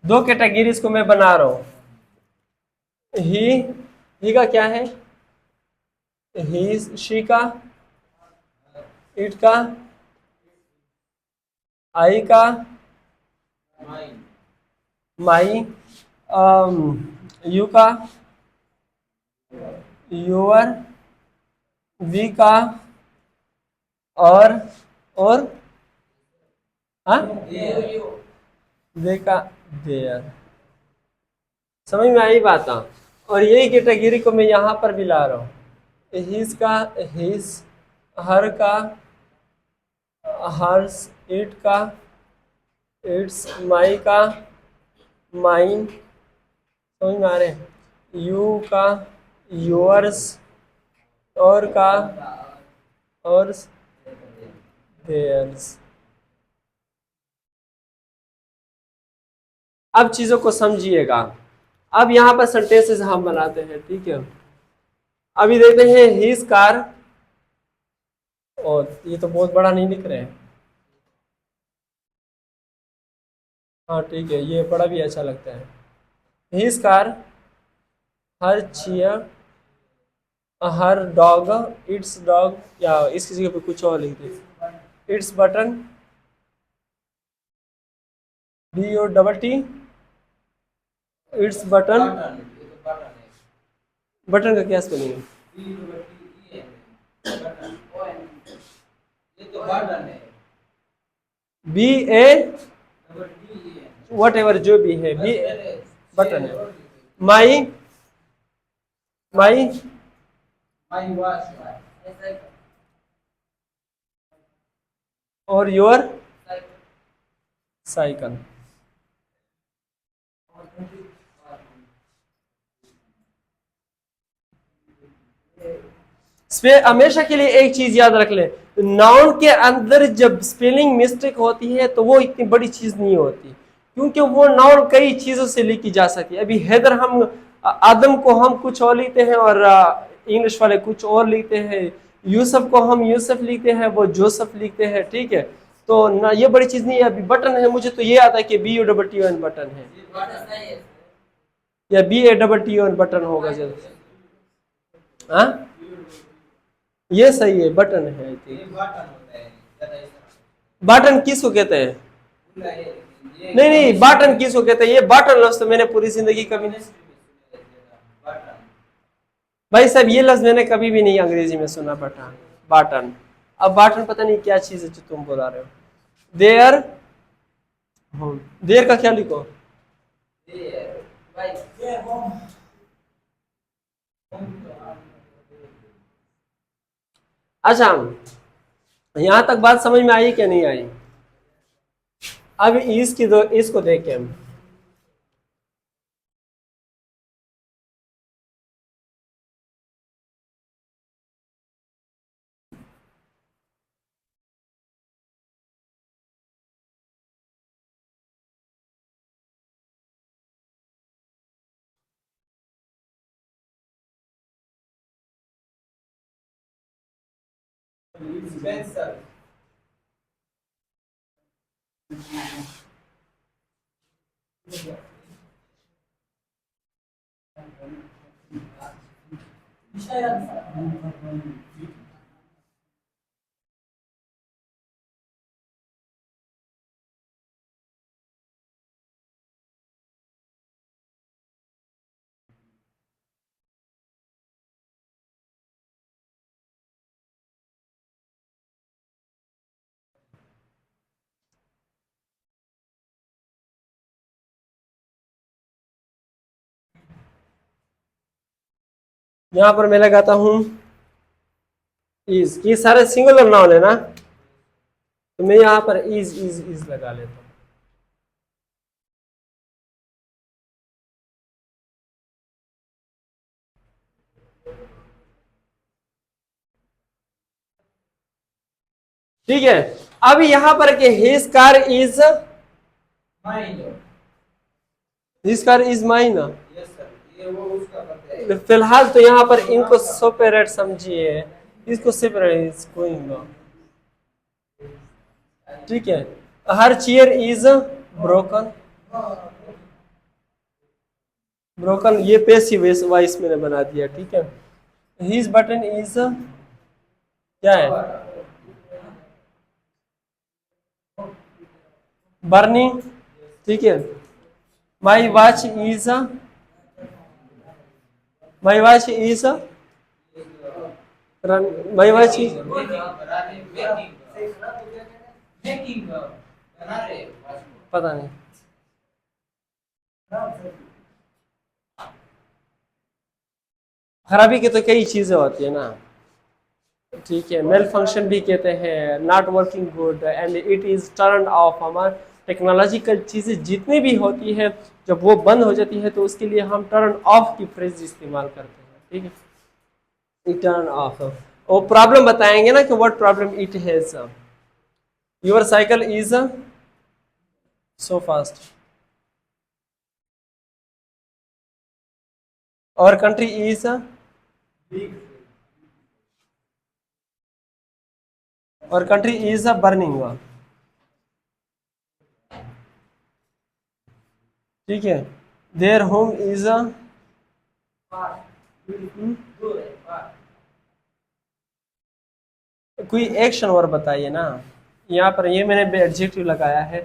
दो कैटेगरीज को मैं बना रहा हूं। ही का क्या है, ही शी का, इट का, आई का, माई, यू का, योर, वी का, और हाँ दे का, देयर। समझ में आई बात ना। और यही कैटेगरी को मैं यहाँ पर भी ला रहा हूँ। हिज का हिज, हर का हर्स, इट का इट्स, माई का माइन, समझ में आ रहे हैं, यू का योर्स, और का और, देयर्स। अब चीजों को समझिएगा। अब यहाँ पर सेंटेंसेस हम बनाते हैं, ठीक है। अभी देखते हैं हिज कार, और ये तो बहुत बड़ा नहीं लिख रहे हैं, हाँ ठीक है, ये बड़ा भी अच्छा लगता है। His car, her chair, her dog, it's dog, या इसकी जगह पे कुछ और लिख दे, it's button, BOTT, it's button. Button का क्या स्पेलिंग है? BA वट एवर, जो भी है, बी बटन है। माई माई और योर साइकिल। हमेशा के लिए एक चीज याद रख ले, नाउन के अंदर जब स्पेलिंग मिस्टेक होती है तो वो इतनी बड़ी चीज नहीं होती, क्योंकि वो नाउन कई चीजों से लिखी जा सकती है। अभी हैदर, हम आदम को हम कुछ और लिखते हैं और इंग्लिश वाले कुछ और लिखते हैं। यूसुफ को हम यूसुफ लिखते हैं, वो जोसफ लिखते हैं, ठीक है। तो ना ये बड़ी चीज नहीं है। अभी बटन है, मुझे तो ये आता है कि BUTTON बटन है, या BATTON बटन होगा जब, हाँ ये सही है, बटन है। बटन किसको कहते हैं? नहीं नहीं, बटन किसको कहते हैं? ये बटन लफ्ज तो मैंने पूरी जिंदगी कभी नहीं, भाई साहब ये लफ्ज मैंने कभी भी नहीं अंग्रेजी में सुना, बटन बटन। अब बटन पता नहीं क्या चीज है जो तुम बोला रहे हो। देयर, देयर का क्या लिखो? अच्छा, यहां तक बात समझ में आई क्या नहीं आई? अब इसकी दो, इसको देखें हम। यहां पर मैं लगाता हूं इज, ये सारे सिंगुलर नाउन है ना, तो मैं यहां पर इज लगा लेता हूं। ठीक है। अब यहां पर के हिज कार इज माइन, फिलहाल तो यहाँ पर इनको सेपरेट समझिए, इसको सेपरेट गोइंग, ठीक है। हर चेयर इज ब्रोकन, ब्रोकन, ये पैसिव वॉइस मैंने बना दिया, ठीक है। हिज बटन इज क्या है, बर्निंग, ठीक है। My watch is my watch is my watch is पता नहीं, खराबी की तो कई चीजें होती है ना, ठीक है। मेल फंक्शन भी कहते हैं, not working good and it is turn off. हमारे टेक्नोलॉजिकल चीजें जितनी भी होती है, जब वो बंद हो जाती है तो उसके लिए हम टर्न ऑफ की फ्रेज इस्तेमाल करते हैं, ठीक है। टर्न ऑफ, वो प्रॉब्लम बताएंगे ना कि what problem it has. Your cycle is so fast, और कंट्री इज, और कंट्री इज बर्निंग, ठीक है। देयर होम इज कोई एक्शन वर्ब बताइए ना, यहाँ पर ये मैंने एडजेक्टिव लगाया है।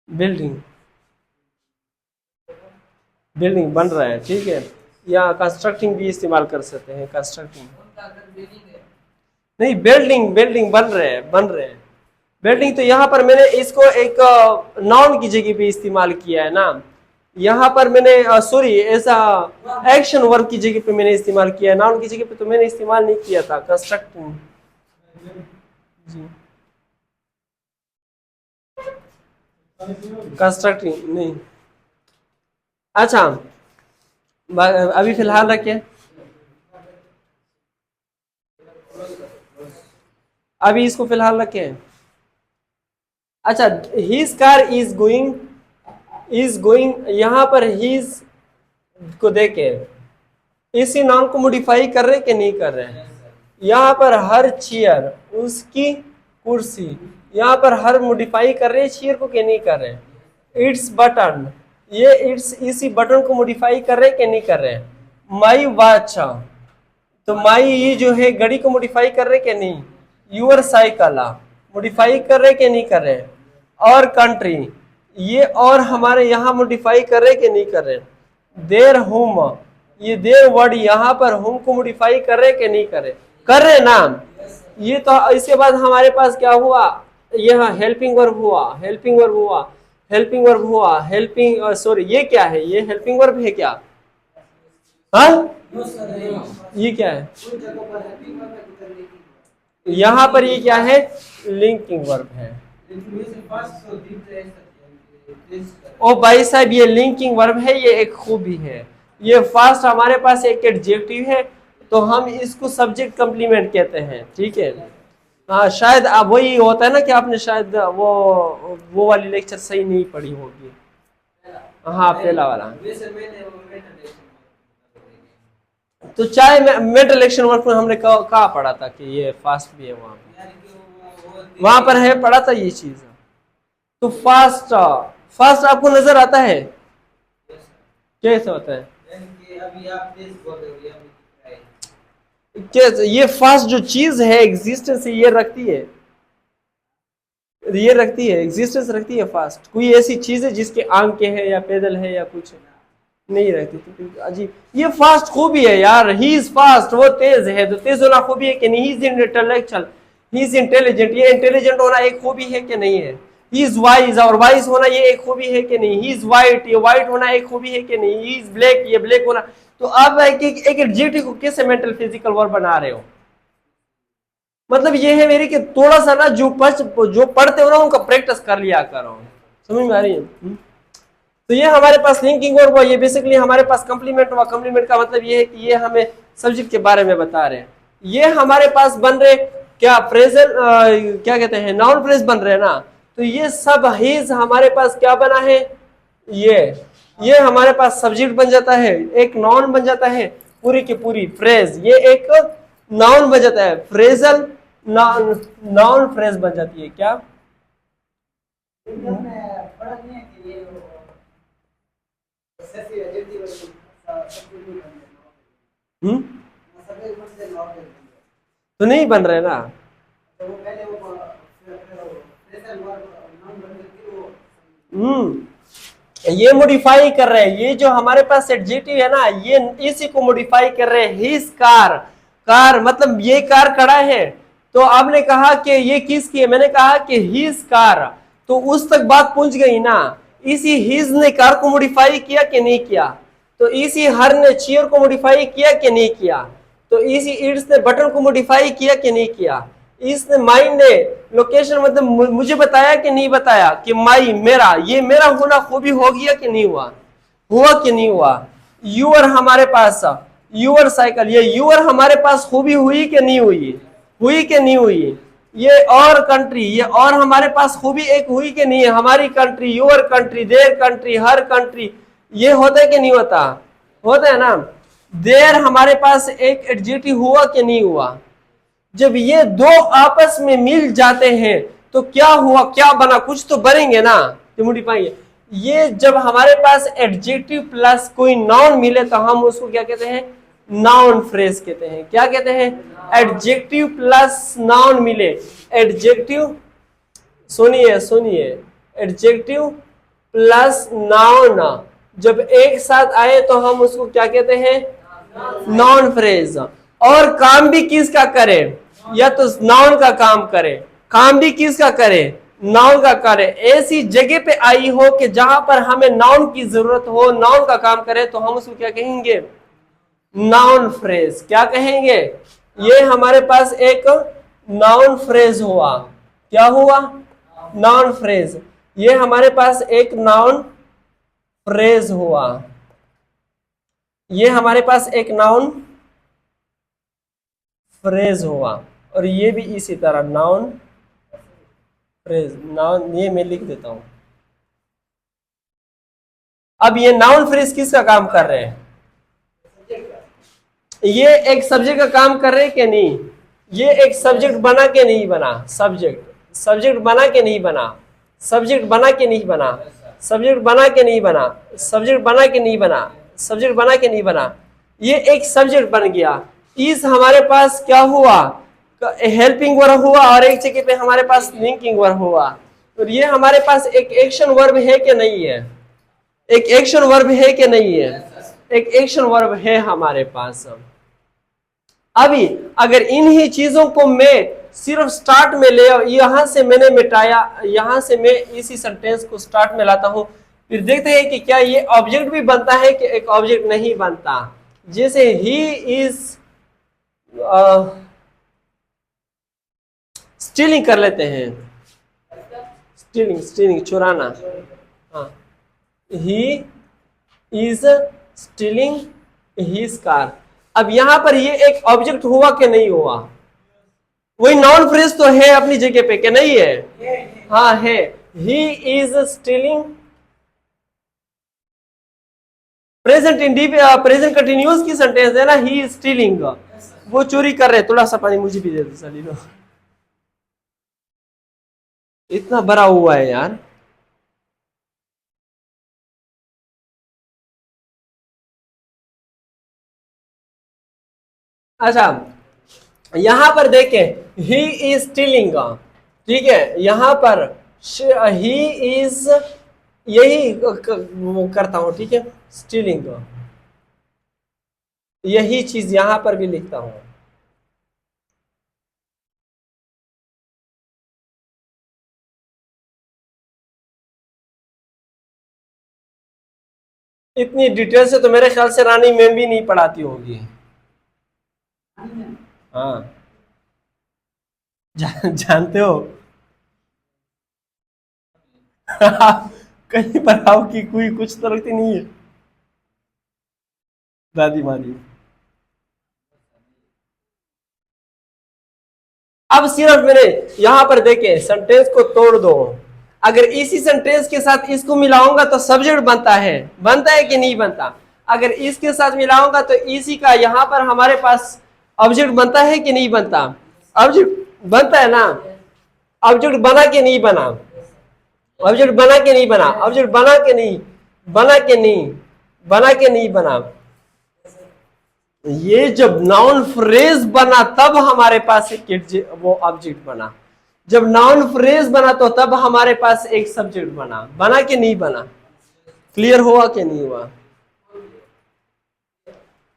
बिल्डिंग, बिल्डिंग बन रहा है, ठीक है। या कंस्ट्रक्टिंग भी इस्तेमाल कर सकते हैं, कंस्ट्रक्टिंग नहीं, बिल्डिंग, बिल्डिंग बन रहे हैं, बन रहे हैं। बिल्डिंग तो यहाँ पर मैंने इसको एक नाउन की जगह पे इस्तेमाल किया है ना, यहाँ पर मैंने सॉरी ऐसा एक्शन वर्ब की जगह पे मैंने इस्तेमाल किया है, नाउन की जगह पे तो मैंने इस्तेमाल नहीं किया था कंस्ट्रक्टिंग जी, कंस्ट्रक्टिंग नहीं। अच्छा, अभी फिलहाल रखिए, अभी इसको फिलहाल रखें। अच्छा, हिज कार इज गोइंग, यहां पर हिज को देखे इसी नाउन को मॉडिफाई कर रहे कि नहीं कर रहे। यहाँ पर हर चेयर, उसकी कुर्सी, यहाँ पर हर मॉडिफाई कर रहे चेयर को कि नहीं कर रहे। इट्स बटन, ये इट्स इसी बटन को मॉडिफाई कर रहे कि नहीं कर रहे। माई वॉच, तो माई ये जो है घड़ी को मॉडिफाई कर रहे कि नहीं। यूर साइकिल मॉडिफाई कर रहे कि नहीं कर रहे। और कंट्री, ये और हमारे यहाँ मॉडिफाई कर रहे कि नहीं कर रहे। देर होम, ये देर वर्ड यहाँ पर होम को मॉडिफाई कर रहे कि नहीं कर रहे, कर रहे ना। ये तो इसके बाद हमारे पास क्या हुआ, यह हेल्पिंग वर्ब हुआ, हेल्पिंग वर्ब हुआ, हेल्पिंग वर्ब हुआ, हेल्पिंग सॉरी ये क्या है, ये हेल्पिंग वर्ब है क्या, हाँ ये क्या है, यहाँ पर ये क्या है, लिंकिंग वर्ब है। ओ भाई साहब, ये लिंकिंग वर्ब है, ये एक खूबी है। ये फास्ट हमारे पास एक एडजेक्टिव है, तो हम इसको सब्जेक्ट कंप्लीमेंट कहते हैं, ठीक है। हाँ, शायद अब वही होता है ना कि आपने शायद वो वाली लेक्चर सही नहीं पढ़ी होगी। हाँ, पहला वाला। तो चाहे मेटल एक्शन वर्क में हमने कहा पढ़ा था कि ये फास्ट भी है, वहां पर है, पढ़ा था ये चीज। तो फास्ट, फास्ट आपको नजर आता है कैसे होता है, कैसे ये फास्ट जो चीज है एग्जिस्टेंस ये रखती है, ये रखती है, एग्जिस्टेंस रखती है फास्ट। कोई ऐसी चीज है जिसके आंखें हैं या पैदल है या कुछ नहीं रहती, तो अजीब। ये फास्ट खूबी है यार, ही इज फास्ट, वो तेज है, तो तेज होना खूबी है कि नहीं। He is intellectual, he is intelligent, ये इंटेलिजेंट होना एक खूबी है कि नहीं है। ही इज वाइज, और वाइज होना ये एक खूबी है कि नहीं। ही इज वाइट, ये वाइट होना एक खूबी है कि नहीं। ही इज ब्लैक, ये ब्लैक होना। तो आप एक एडजेक्टिव को कैसे मेंटल फिजिकल वर्ब बना रहे हो। मतलब ये है मेरी कि थोड़ा सा ना जो पढ़ते हो ना उनका प्रैक्टिस कर लिया करो, समझ में आ रही है। तो ये हमारे पास लिंकिंग वर्ब हुआ, ये बेसिकली हमारे पास कंप्लीमेंट हुआ। कंप्लीमेंट का मतलब ये है कि ये हमें सब्जेक्ट के बारे में बता रहे हैं। ये हमारे पास बन रहे क्या, फ्रेजल क्या कहते हैं, नाउन फ्रेज बन रहे हैं ना। तो ये सब हिज हमारे पास क्या बना है, ये हमारे पास सब्जेक्ट बन जाता है, एक नाउन बन जाता है, पूरी की पूरी फ्रेज ये एक नाउन बन जाता है, फ्रेजल नाउन फ्रेज बन जाती है। क्या एकदम फर्क नहीं है कि ये सेक्सी एडजेक्टिव सब्जेक्ट नहीं बनते हम्म सब्जेक्ट बनते नॉर्मल तो नहीं बन रहे ना। तो वो पहले वो फ्रेजल वर्ब नाउन बन जाती वो ये मॉडिफाई कर रहे हैं, ये जो हमारे पास एडजेक्टिव है ना, ये इसी को मॉडिफाई कर रहे हैं। हिज कार, कार मतलब ये कार खड़ा है, तो आपने कहा कि ये किसकी है, मैंने कहा कि हिज कार, तो उस तक बात पहुंच गई ना। इसी हिज ने कार को मॉडिफाई किया कि नहीं किया, तो इसी हर ने चेयर को मॉडिफाई किया कि नहीं किया, तो इसी इट्स ने बटन को मॉडिफाई किया कि नहीं किया, इसने माइंड ने लोकेशन मतलब मुझे बताया कि नहीं बताया कि माई मेरा, ये मेरा होना खूबी हो गया कि नहीं हुआ, हुआ कि नहीं हुआ। यूर हमारे पास, यूर साइकिल, ये यूर हमारे पास खूबी हुई कि नहीं हुई, हुई कि नहीं हुई। ये और कंट्री, ये और हमारे पास खूबी एक हुई कि नहीं, हमारी country, your country, their country, her country, ये होता है कि नहीं होता, होता है ना। देयर हमारे पास एक एडजेक्टिव हुआ कि नहीं हुआ। जब ये दो आपस में मिल जाते हैं तो क्या हुआ, क्या बना, कुछ तो बनेंगे ना, मॉडिफाई। ये जब हमारे पास एडजेक्टिव प्लस कोई नाउन मिले तो हम उसको क्या कहते हैं, नाउन फ्रेज कहते हैं। क्या कहते हैं, एडजेक्टिव प्लस नाउन मिले, एडजेक्टिव, सुनिए सुनिए, एडजेक्टिव प्लस नाउन जब एक साथ आए तो हम उसको क्या कहते हैं, नाउन फ्रेज। और काम भी किसका करे, या तो नाउन का काम करे, काम भी किसका करे, नाउन का करे। ऐसी जगह पे आई हो कि जहां पर हमें नाउन की जरूरत हो, नाउन का काम करे, तो हम उसको क्या कहेंगे, नाउन फ्रेज। क्या कहेंगे, ये हमारे पास एक नाउन फ्रेज हुआ। क्या हुआ, नाउन फ्रेज। ये हमारे पास एक नाउन फ्रेज हुआ, ये हमारे पास एक नाउन फ्रेज हुआ। और ये भी इसी तरह नाउन फ्रेज, नाउन, ये मैं लिख देता हूं। अब ये नाउन फ्रेज किसका काम कर रहे हैं, ये एक सब्जेक्ट का काम कर रहे हैं कि नहीं, ये एक सब्जेक्ट बना के नहीं बना, सब्जेक्ट, सब्जेक्ट बना के नहीं बना, सब्जेक्ट बना के नहीं बना, सब्जेक्ट बना के नहीं बना, सब्जेक्ट बना के नहीं बना, सब्जेक्ट बना के नहीं बना, ये एक सब्जेक्ट बन गया। इस हमारे पास क्या हुआ, हेल्पिंग वर्ब हुआ, और एक जगह पे हमारे पास लिंकिंग वर्ब हुआ। और ये हमारे पास एक एक्शन वर्ब है कि नहीं है, एक एक्शन वर्ब है कि नहीं है, एक एक्शन वर्ब है हमारे पास। अभी अगर इन्हीं चीजों को मैं सिर्फ स्टार्ट में ले, यहां से मैंने मिटाया, यहां से मैं इसी सेंटेंस को स्टार्ट में लाता हूं, फिर देखते हैं कि क्या ये ऑब्जेक्ट भी बनता है कि एक ऑब्जेक्ट नहीं बनता। जैसे ही इज स्टीलिंग कर लेते हैं, स्टीलिंग, स्टीलिंग चुराना, हाँ, he is stealing his car. अब यहां पर ये एक ऑब्जेक्ट हुआ कि नहीं हुआ, वही नाउन फ्रेज तो है अपनी जगह पे कि नहीं है, हाँ है। He is stealing, present present continuous की सेंटेंस है ना, ही इज स्टीलिंग, वो चोरी कर रहे। थोड़ा सा पानी मुझे भी दे दो साली लो, इतना बड़ा हुआ है यार। अच्छा, यहां पर देखें, ही इज स्टीलिंग, ठीक है, यहां पर ही इज, यही करता हूं, ठीक है, स्टीलिंग, यही चीज यहां पर भी लिखता हूं। इतनी डिटेल से तो मेरे ख्याल से रानी मैम भी नहीं पढ़ाती होगी। हाँ जानते हो कहीं पढ़ाओ की कोई कुछ तो लगती नहीं है दादी मादी। अब सिर्फ मैंने यहां पर देखे, सेंटेंस को तोड़ दो, अगर इसी सेंटेंस के साथ इसको मिलाऊंगा तो सब्जेक्ट बनता है, बनता है कि नहीं बनता। अगर इसके साथ मिलाऊंगा तो इसी का यहां पर हमारे पास ऑब्जेक्ट बनता है कि नहीं बनता? ऑब्जेक्ट बनता है ना? ऑब्जेक्ट बना के नहीं बना? ऑब्जेक्ट बना के नहीं बना? ऑब्जेक्ट बना के नहीं? बना के नहीं? बना के नहीं बना? ये जब नाउन फ्रेज बना तब हमारे पास एक वो ऑब्जेक्ट बना। जब नाउन फ्रेज बना तो तब हमारे पास एक सब्जेक्ट बना। बना कि नहीं बना? क्लियर हुआ कि नहीं हुआ?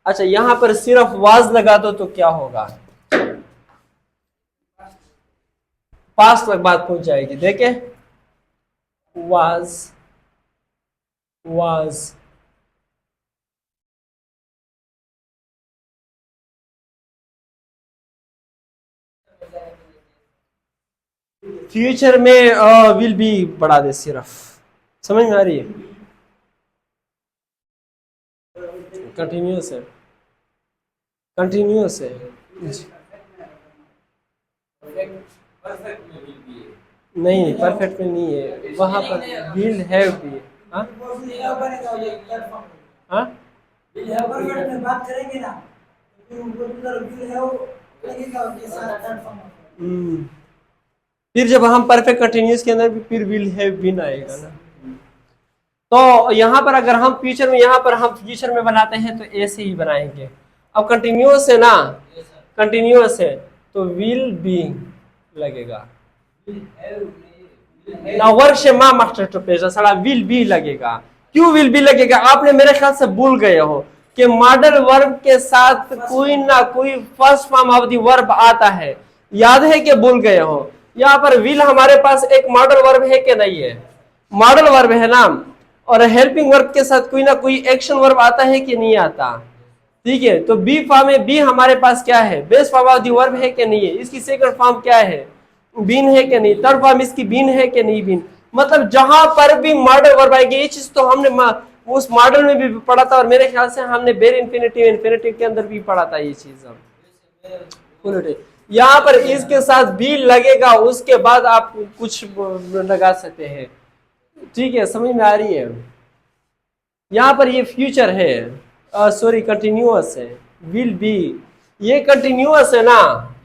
अच्छा, यहां पर सिर्फ वाज लगा दो तो क्या होगा? पास्ट तक बात पहुंच जाएगी। देखे, वाज वाज फ्यूचर में विल बी बढ़ा दे सिर्फ। समझ में आ रही है? कंटिन्यूअस है, कंटिन्यूअस है। नहीं, परफेक्ट में नहीं है, वहां पर विल हैव भी है। हाँ वो will have बनेगा ये third form में। हाँ will have perfect में बात करेंगे ना, तो फिर वो उधर will have लगेगा उनके साथ third form में। फिर जब हम परफेक्ट कंटिन्यूअस के अंदर भी फिर विल हैव बीन आएगा ना। तो यहाँ पर अगर हम फ्यूचर में, यहाँ पर हम फ्यूचर में बनाते हैं तो ऐसे ही बनाएंगे। अब कंटिन्यूअस है ना, कंटिन्यूअस है तो विल बी लगेगा ना। वर्ष मा मास्टर तो पेशा सारा विल बी लगेगा। क्यों विल बी लगेगा? आपने मेरे ख्याल से भूल गए हो कि मॉडल वर्ब के साथ कोई ना कोई first form of the verb आता है। याद है कि भूल गए हो? यहाँ पर विल हमारे पास एक मॉडल वर्ब है कि नहीं है? मॉडल वर्ब है ना। और हेल्पिंग वर्ब के साथ कोई ना कोई एक्शन वर्ब आता है कि नहीं आता? ठीक है, तो बी फॉर्म में बी हमारे पास क्या है? Base form of the verb है कि नहीं है? इसकी सेकंड फॉर्म क्या है? बीन है कि नहीं? थर्ड फॉर्म इसकी बीन है कि नहीं बीन? मतलब जहां पर भी मॉडल वर्ब आएगी, ये चीज तो हमने उस मॉडल में भी पढ़ा था और मेरे ख्याल से हमने बेर इन्फिनेटिव इन्फिनेटिव के अंदर भी पढ़ा था ये चीज। यहाँ पर इसके साथ बी लगेगा, उसके बाद आप कुछ लगा सकते हैं। ठीक है, समझ में आ रही है? यहाँ पर ये फ्यूचर है, सॉरी कंटिन्यूअस है, विल बी, ये कंटिन्यूअस है ना,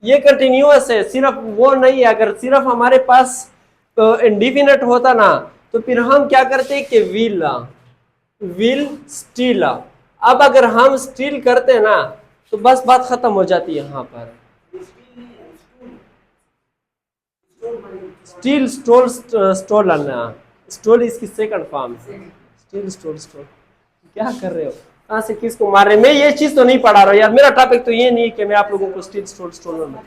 ये कंटिन्यूअस है, सिर्फ वो नहीं है। अगर सिर्फ हमारे पास इंडिफिनिट होता ना तो फिर हम क्या करते कि विल स्टिल। अब अगर हम स्टिल करते ना तो बस बात खत्म हो जाती है। यहाँ पर स्टिल स्टोल स्टोल स्टोल इसकी सेकंड फॉर्म है। स्टिल स्टोल स्टोल क्या कर रहे हो? कहां से किसको मार रहे? मैं ये चीज तो नहीं पढ़ा रहा हूँ यार। मेरा टॉपिक तो ये नहीं है कि मैं आप लोगों को स्टिल स्टोल स्टोल में।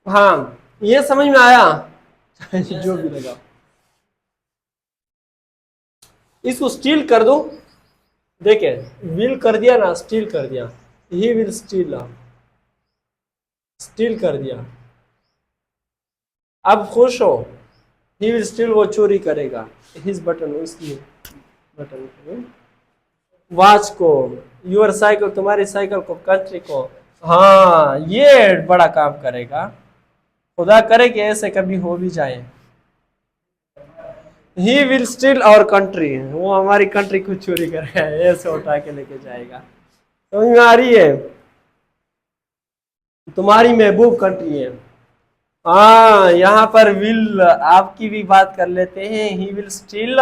हाँ, ये समझ में आया? जो भी लगा इसको स्टील कर दो। देखे, विल कर दिया ना, स्टील कर दिया, ही विल स्टील, स्टील कर दिया। अब खुश हो? ही विल स्टील, वो चोरी करेगा। हिज बटन, उसकी बटन, वॉच को, योर साइकिल, तुम्हारी साइकिल को, कंट्री को। हाँ, ये बड़ा काम करेगा। खुदा करे कि ऐसे कभी हो भी जाए। He will steal our country, वो हमारी कंट्री को चोरी करेगा, ऐसे उठा के लेके जाएगा। समझ में आ रही है? तुम्हारी महबूब कंट्री है। हाँ, यहाँ पर विल आपकी भी बात कर लेते हैं। ही विल स्टील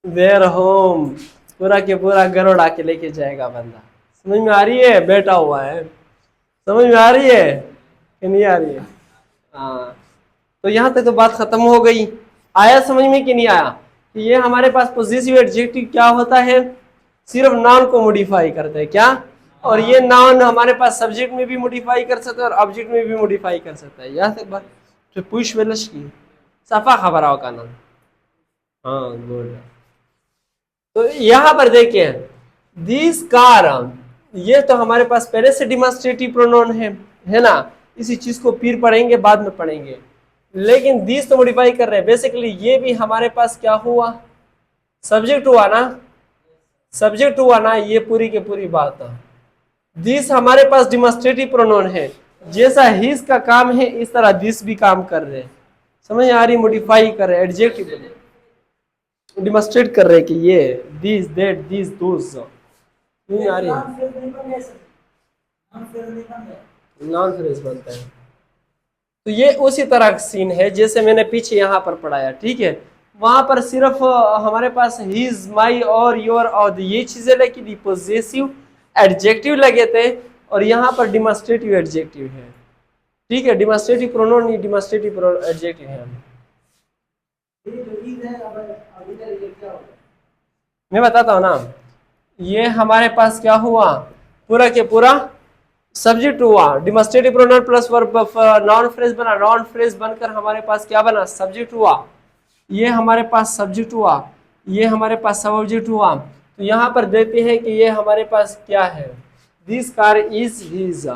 देयर होम, पूरा के पूरा घर उड़ा के लेके जाएगा बंदा। समझ में आ रही है? बैठा हुआ है। समझ में आ रही है कि नहीं आ रही है? हाँ, तो यहाँ तक तो बात खत्म हो गई। आया समझ में कि नहीं आया? कि ये हमारे पास पॉजिटिव एडजेक्टिव क्या होता है? सिर्फ नाउन को मॉडिफाई करते हैं क्या? और ये नाउन हमारे पास सब्जेक्ट में भी मॉडिफाई कर सकता है और ऑब्जेक्ट में भी मॉडिफाई कर सकता है। यहाँ तक बात तो पुश वेलश की सफा खबर आओ का नाम। हाँ, गुड। तो यहाँ पर देखिए, दिस कार, ये तो हमारे पास पहले से डिमॉन्स्ट्रेटिव प्रोनाउन है ना। इसी चीज को फिर पढ़ेंगे, बाद में पढ़ेंगे। लेकिन दिस तो मॉडिफाई कर रहे हैं। बेसिकली ये भी हमारे पास क्या हुआ? सब्जेक्ट हुआ ना, सब्जेक्ट हुआ ना, ये पूरी की पूरी बात है। दिस हमारे पास डिमॉन्स्ट्रेटिव प्रोनाउन है। जैसा हिज का काम है इस तरह दिस भी काम कर रहे हैं। समझ आ रही? मॉडिफाई कर रहे हैं, एडजेक्टिव डिमॉन्स्ट्रेट कर रहे हैं कि ये दिस दैट दिस दोस। नहीं आ रही है, नॉन फ्रेज नहीं बन गया सर, नॉन फ्रेज नहीं बन गया। नॉन फ्रेज बनता है। तो ये उसी तरह का सीन है जैसे मैंने पीछे यहाँ पर पढ़ाया, ठीक है। वहां पर सिर्फ हमारे पास हिज, माई और योर और ये चीजें लगी, पोजेसिव एडजेक्टिव लगे थे, और यहाँ पर डिमॉन्स्ट्रेटिव एडजेक्टिव है, ठीक है। डिमॉन्स्ट्रेटिव प्रोनाउन नहीं, डिमॉन्स्ट्रेटिव एडजेक्टिव है। ये जो ईद है अब अभी तक ये क्या होगा? मैं बताता हूँ ना, ये हमारे पास क्या हुआ, पूरा के पूरा सब्जेक्ट हुआ, demonstrative pronoun plus verb, non phrase बना, नॉन फ्रेज बनकर हमारे पास क्या बना, सब्जेक्ट हुआ। ये हमारे पास सब्जेक्ट हुआ, ये हमारे पास सब्जेक्ट हुआ। तो यहाँ पर देते हैं कि ये हमारे पास क्या है, दिस कार इज हिज,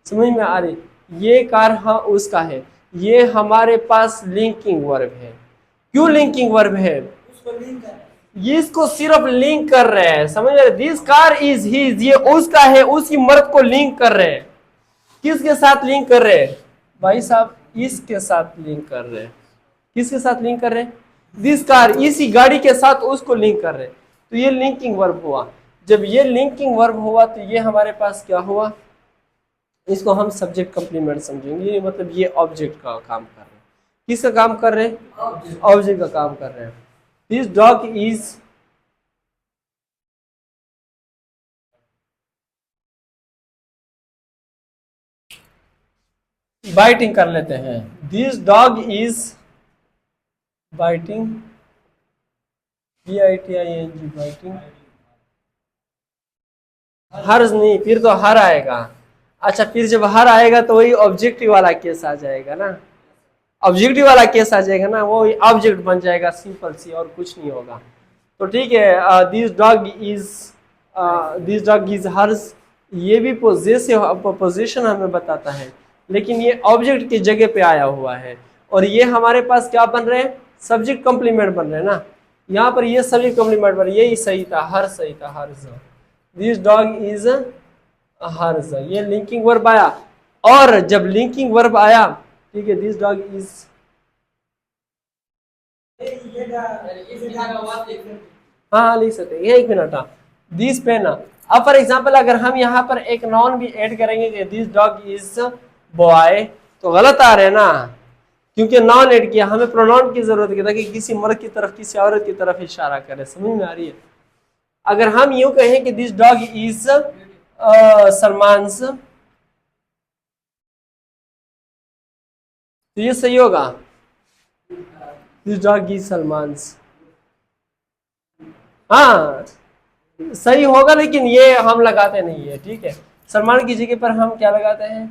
समझ में आ रही, ये कार हाँ उसका है। ये हमारे पास लिंकिंग वर्ब है। क्यों लिंकिंग वर्ब है, उसको लिंक करना है। ये इसको सिर्फ लिंक कर रहे हैं, समझ रहे, दिस कार इज हिज, ये उसका है, उसकी मर्द को लिंक कर रहे हैं। किसके साथ लिंक कर रहे हैं भाई साहब, इसके साथ लिंक कर रहे हैं। किसके साथ लिंक कर रहे हैं, दिस कार, इसी गाड़ी के साथ उसको लिंक कर रहे हैं। तो ये लिंकिंग वर्ब हुआ। जब ये लिंकिंग वर्ब हुआ तो ये हमारे पास क्या हुआ, इसको हम सब्जेक्ट कंप्लीमेंट समझेंगे, ये मतलब ये ऑब्जेक्ट का काम कर रहे हैं। किसका काम कर रहे हैं, ऑब्जेक्ट का काम कर रहे हैं। दिस डॉग इज, बाइटिंग कर लेते हैं, this dog is biting, BITING, biting. हर्ज नहीं, फिर तो हर आएगा। अच्छा, फिर जब हर आएगा तो वही ऑब्जेक्टिव वाला केस आ जाएगा ना, ऑब्जेक्टिव वाला केस आ जाएगा ना, वो ऑब्जेक्ट बन जाएगा, सिंपल सी, और कुछ नहीं होगा। तो ठीक है, दिस डॉग इज हर्स, ये भी पोजीशन हमें बताता है, लेकिन ये ऑब्जेक्ट की जगह पे आया हुआ है। और ये हमारे पास क्या बन रहे हैं, सब्जेक्ट कॉम्प्लीमेंट बन रहे हैं ना। यहाँ पर ये सब्जेक्ट कॉम्प्लीमेंट बन रहे, यही सही था, हर सही था, hers. This dog is hers, ये लिंकिंग वर्ब आया। और जब लिंकिंग वर्ब आया, ठीक है, दिस डॉग इज, हाँ लिख सकते हैं, ये 1 मिनट। हाँ, दिस पेन, अब फॉर एग्जाम्पल अगर हम यहाँ पर एक नॉन भी ऐड करेंगे कि दिस डॉग इज बॉय, तो गलत आ रहे हैं ना, क्योंकि नॉन ऐड किया, हमें प्रोनाउन की जरूरत है ताकि किसी मर्द की तरफ, किसी औरत की तरफ इशारा करे, समझ में आ रही है। अगर हम यूं कहें कि दिस डॉग इज सलमान्स, तो ये सही होगा, दिस डॉग इज सलमान्स, हाँ सही होगा, लेकिन ये हम लगाते नहीं है, ठीक है। सलमान की जगह पर हम क्या लगाते हैं,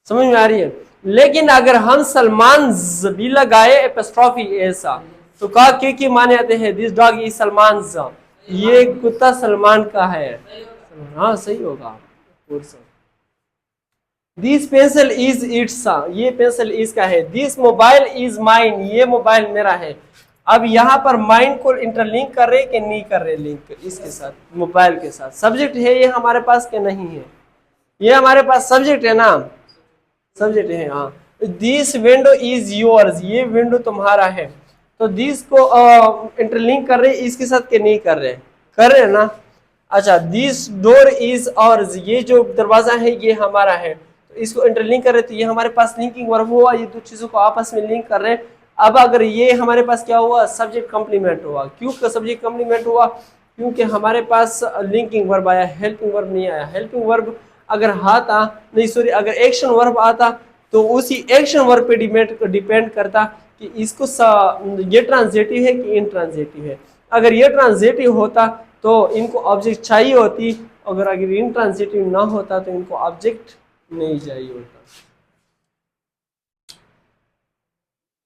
समझ में आ रही है। लेकिन अगर हम सलमान भी लगाए एपोस्ट्रोफी ऐसा, तो कहा के माने आते हैं, दिस डॉग इज सलमान, ये कुत्ता सलमान का है, हाँ सही होगा। दिस पेंसिल इज इट्स, ये पेंसिल इसका है। दिस मोबाइल इज माइन, ये मोबाइल मेरा है। अब यहाँ पर माइंड को इंटरलिंक कर रहे कि नहीं कर रहे, लिंक इसके साथ, मोबाइल के साथ। सब्जेक्ट है ये हमारे पास के नहीं है, ये हमारे पास सब्जेक्ट है ना, सब्जेक्ट है। हाँ, दिस विंडो इज योर्स, ये विंडो तुम्हारा है। तो दिस को इंटरलिंक कर रहे इसके साथ के नहीं कर रहे, कर रहे ना। अच्छा, दिस डोर इज ऑर्स, ये जो दरवाजा है ये हमारा है, तो इसको इंटरलिंक कर रहे, तो ये हमारे पास लिंकिंग वर्ब हुआ, ये दो चीजों को आपस में लिंक कर रहे हैं। अब अगर ये हमारे पास क्या हुआ, सब्जेक्ट कॉम्प्लीमेंट हुआ। क्यों सब्जेक्ट कॉम्प्लीमेंट हुआ, क्योंकि हमारे पास लिंकिंग वर्ब आया, हेल्पिंग वर्ब नहीं आया। हेल्पिंग वर्ब अगर आता नहीं, सॉरी, अगर एक्शन वर्ब आता तो उसी एक्शन वर्ब पे डिपेंड करता कि इसको ये ट्रांजिटिव है कि इनट्रांजिटिव है। अगर ये ट्रांजिटिव होता तो इनको ऑब्जेक्ट चाहिए होती, अगर इनट्रांजिटिव ना होता तो इनको ऑब्जेक्ट नहीं चाहिए होता।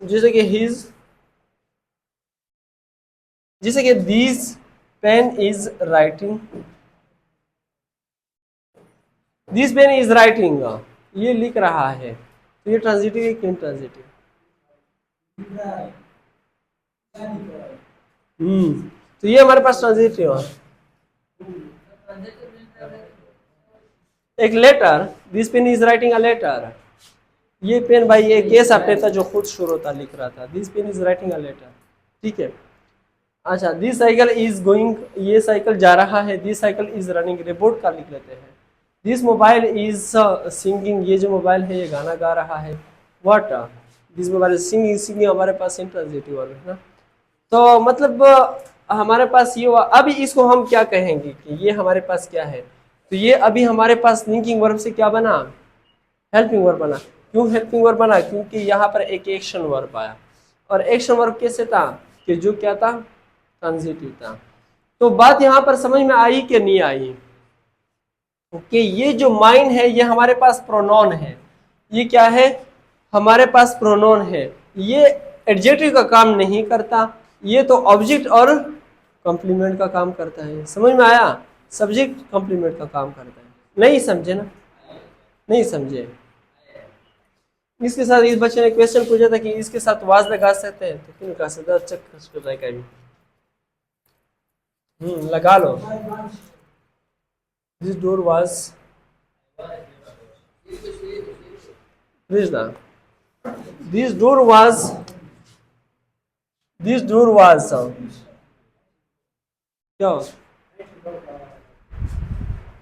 जैसे कि हिज, जैसे कि this pen is writing, this pen is writing, ये लिख रहा है, तो ये ट्रांजिटिव है कि इनट्रांजिटिव, तो ये हमारे पास ट्रांजिटिव है। एक letter, this pen is writing a letter, ये पेन भाई एक ऐसा पेन था जो खुद शुरू था, लिख रहा था, this pen is writing a letter, ठीक है। अच्छा, दिस साइकिल इज गोइंग, ये साइकिल जा रहा है, this cycle is running, report का लिख लेते हैं। दिस मोबाइल इज सिंगिंग, ये जो मोबाइल है ये गाना गा रहा है। What, this mobile is singing, singing हमारे पास इंट्रांजिटिव वर्ब है ना। तो मतलब हमारे पास ये हुआ। अभी इसको हम क्या कहेंगे कि ये हमारे पास क्या है, तो ये अभी हमारे पास लिंकिंग वर्ब से क्या बना, हेल्पिंग वर्ब बना। क्यों हेल्पिंग वर्ब बना, क्योंकि यहाँ पर एक एक्शन वर्ब आया, और एक्शन वर्ब कैसे था कि जो क्या था, ट्रांजिटिव था। तो बात यहाँ पर समझ में आई कि नहीं आई कि ये जो माइन है ये हमारे पास प्रोनॉन है, ये क्या है, हमारे पास प्रोनॉन है, ये एडजेक्टिव का काम नहीं करता, ये तो ऑब्जेक्ट और कॉम्प्लीमेंट का काम करता है। समझ में आया, सब्जेक्ट कॉम्प्लीमेंट का काम करता है। नहीं समझे ना, नहीं समझे। इसके साथ इस बच्चे ने क्वेश्चन पूछा था कि इसके साथ वाज लगा सकते हैं, तो क्यों लगा सकते, अच्छा लगा लो। This door was Krishna. This door was क्या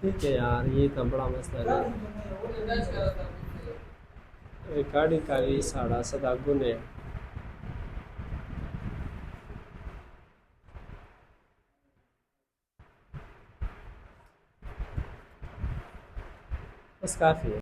ठीक है यार, ये तो बड़ा मसला है। रिकॉर्डिंग का भी साढ़ा सदा गुने बस काफी है।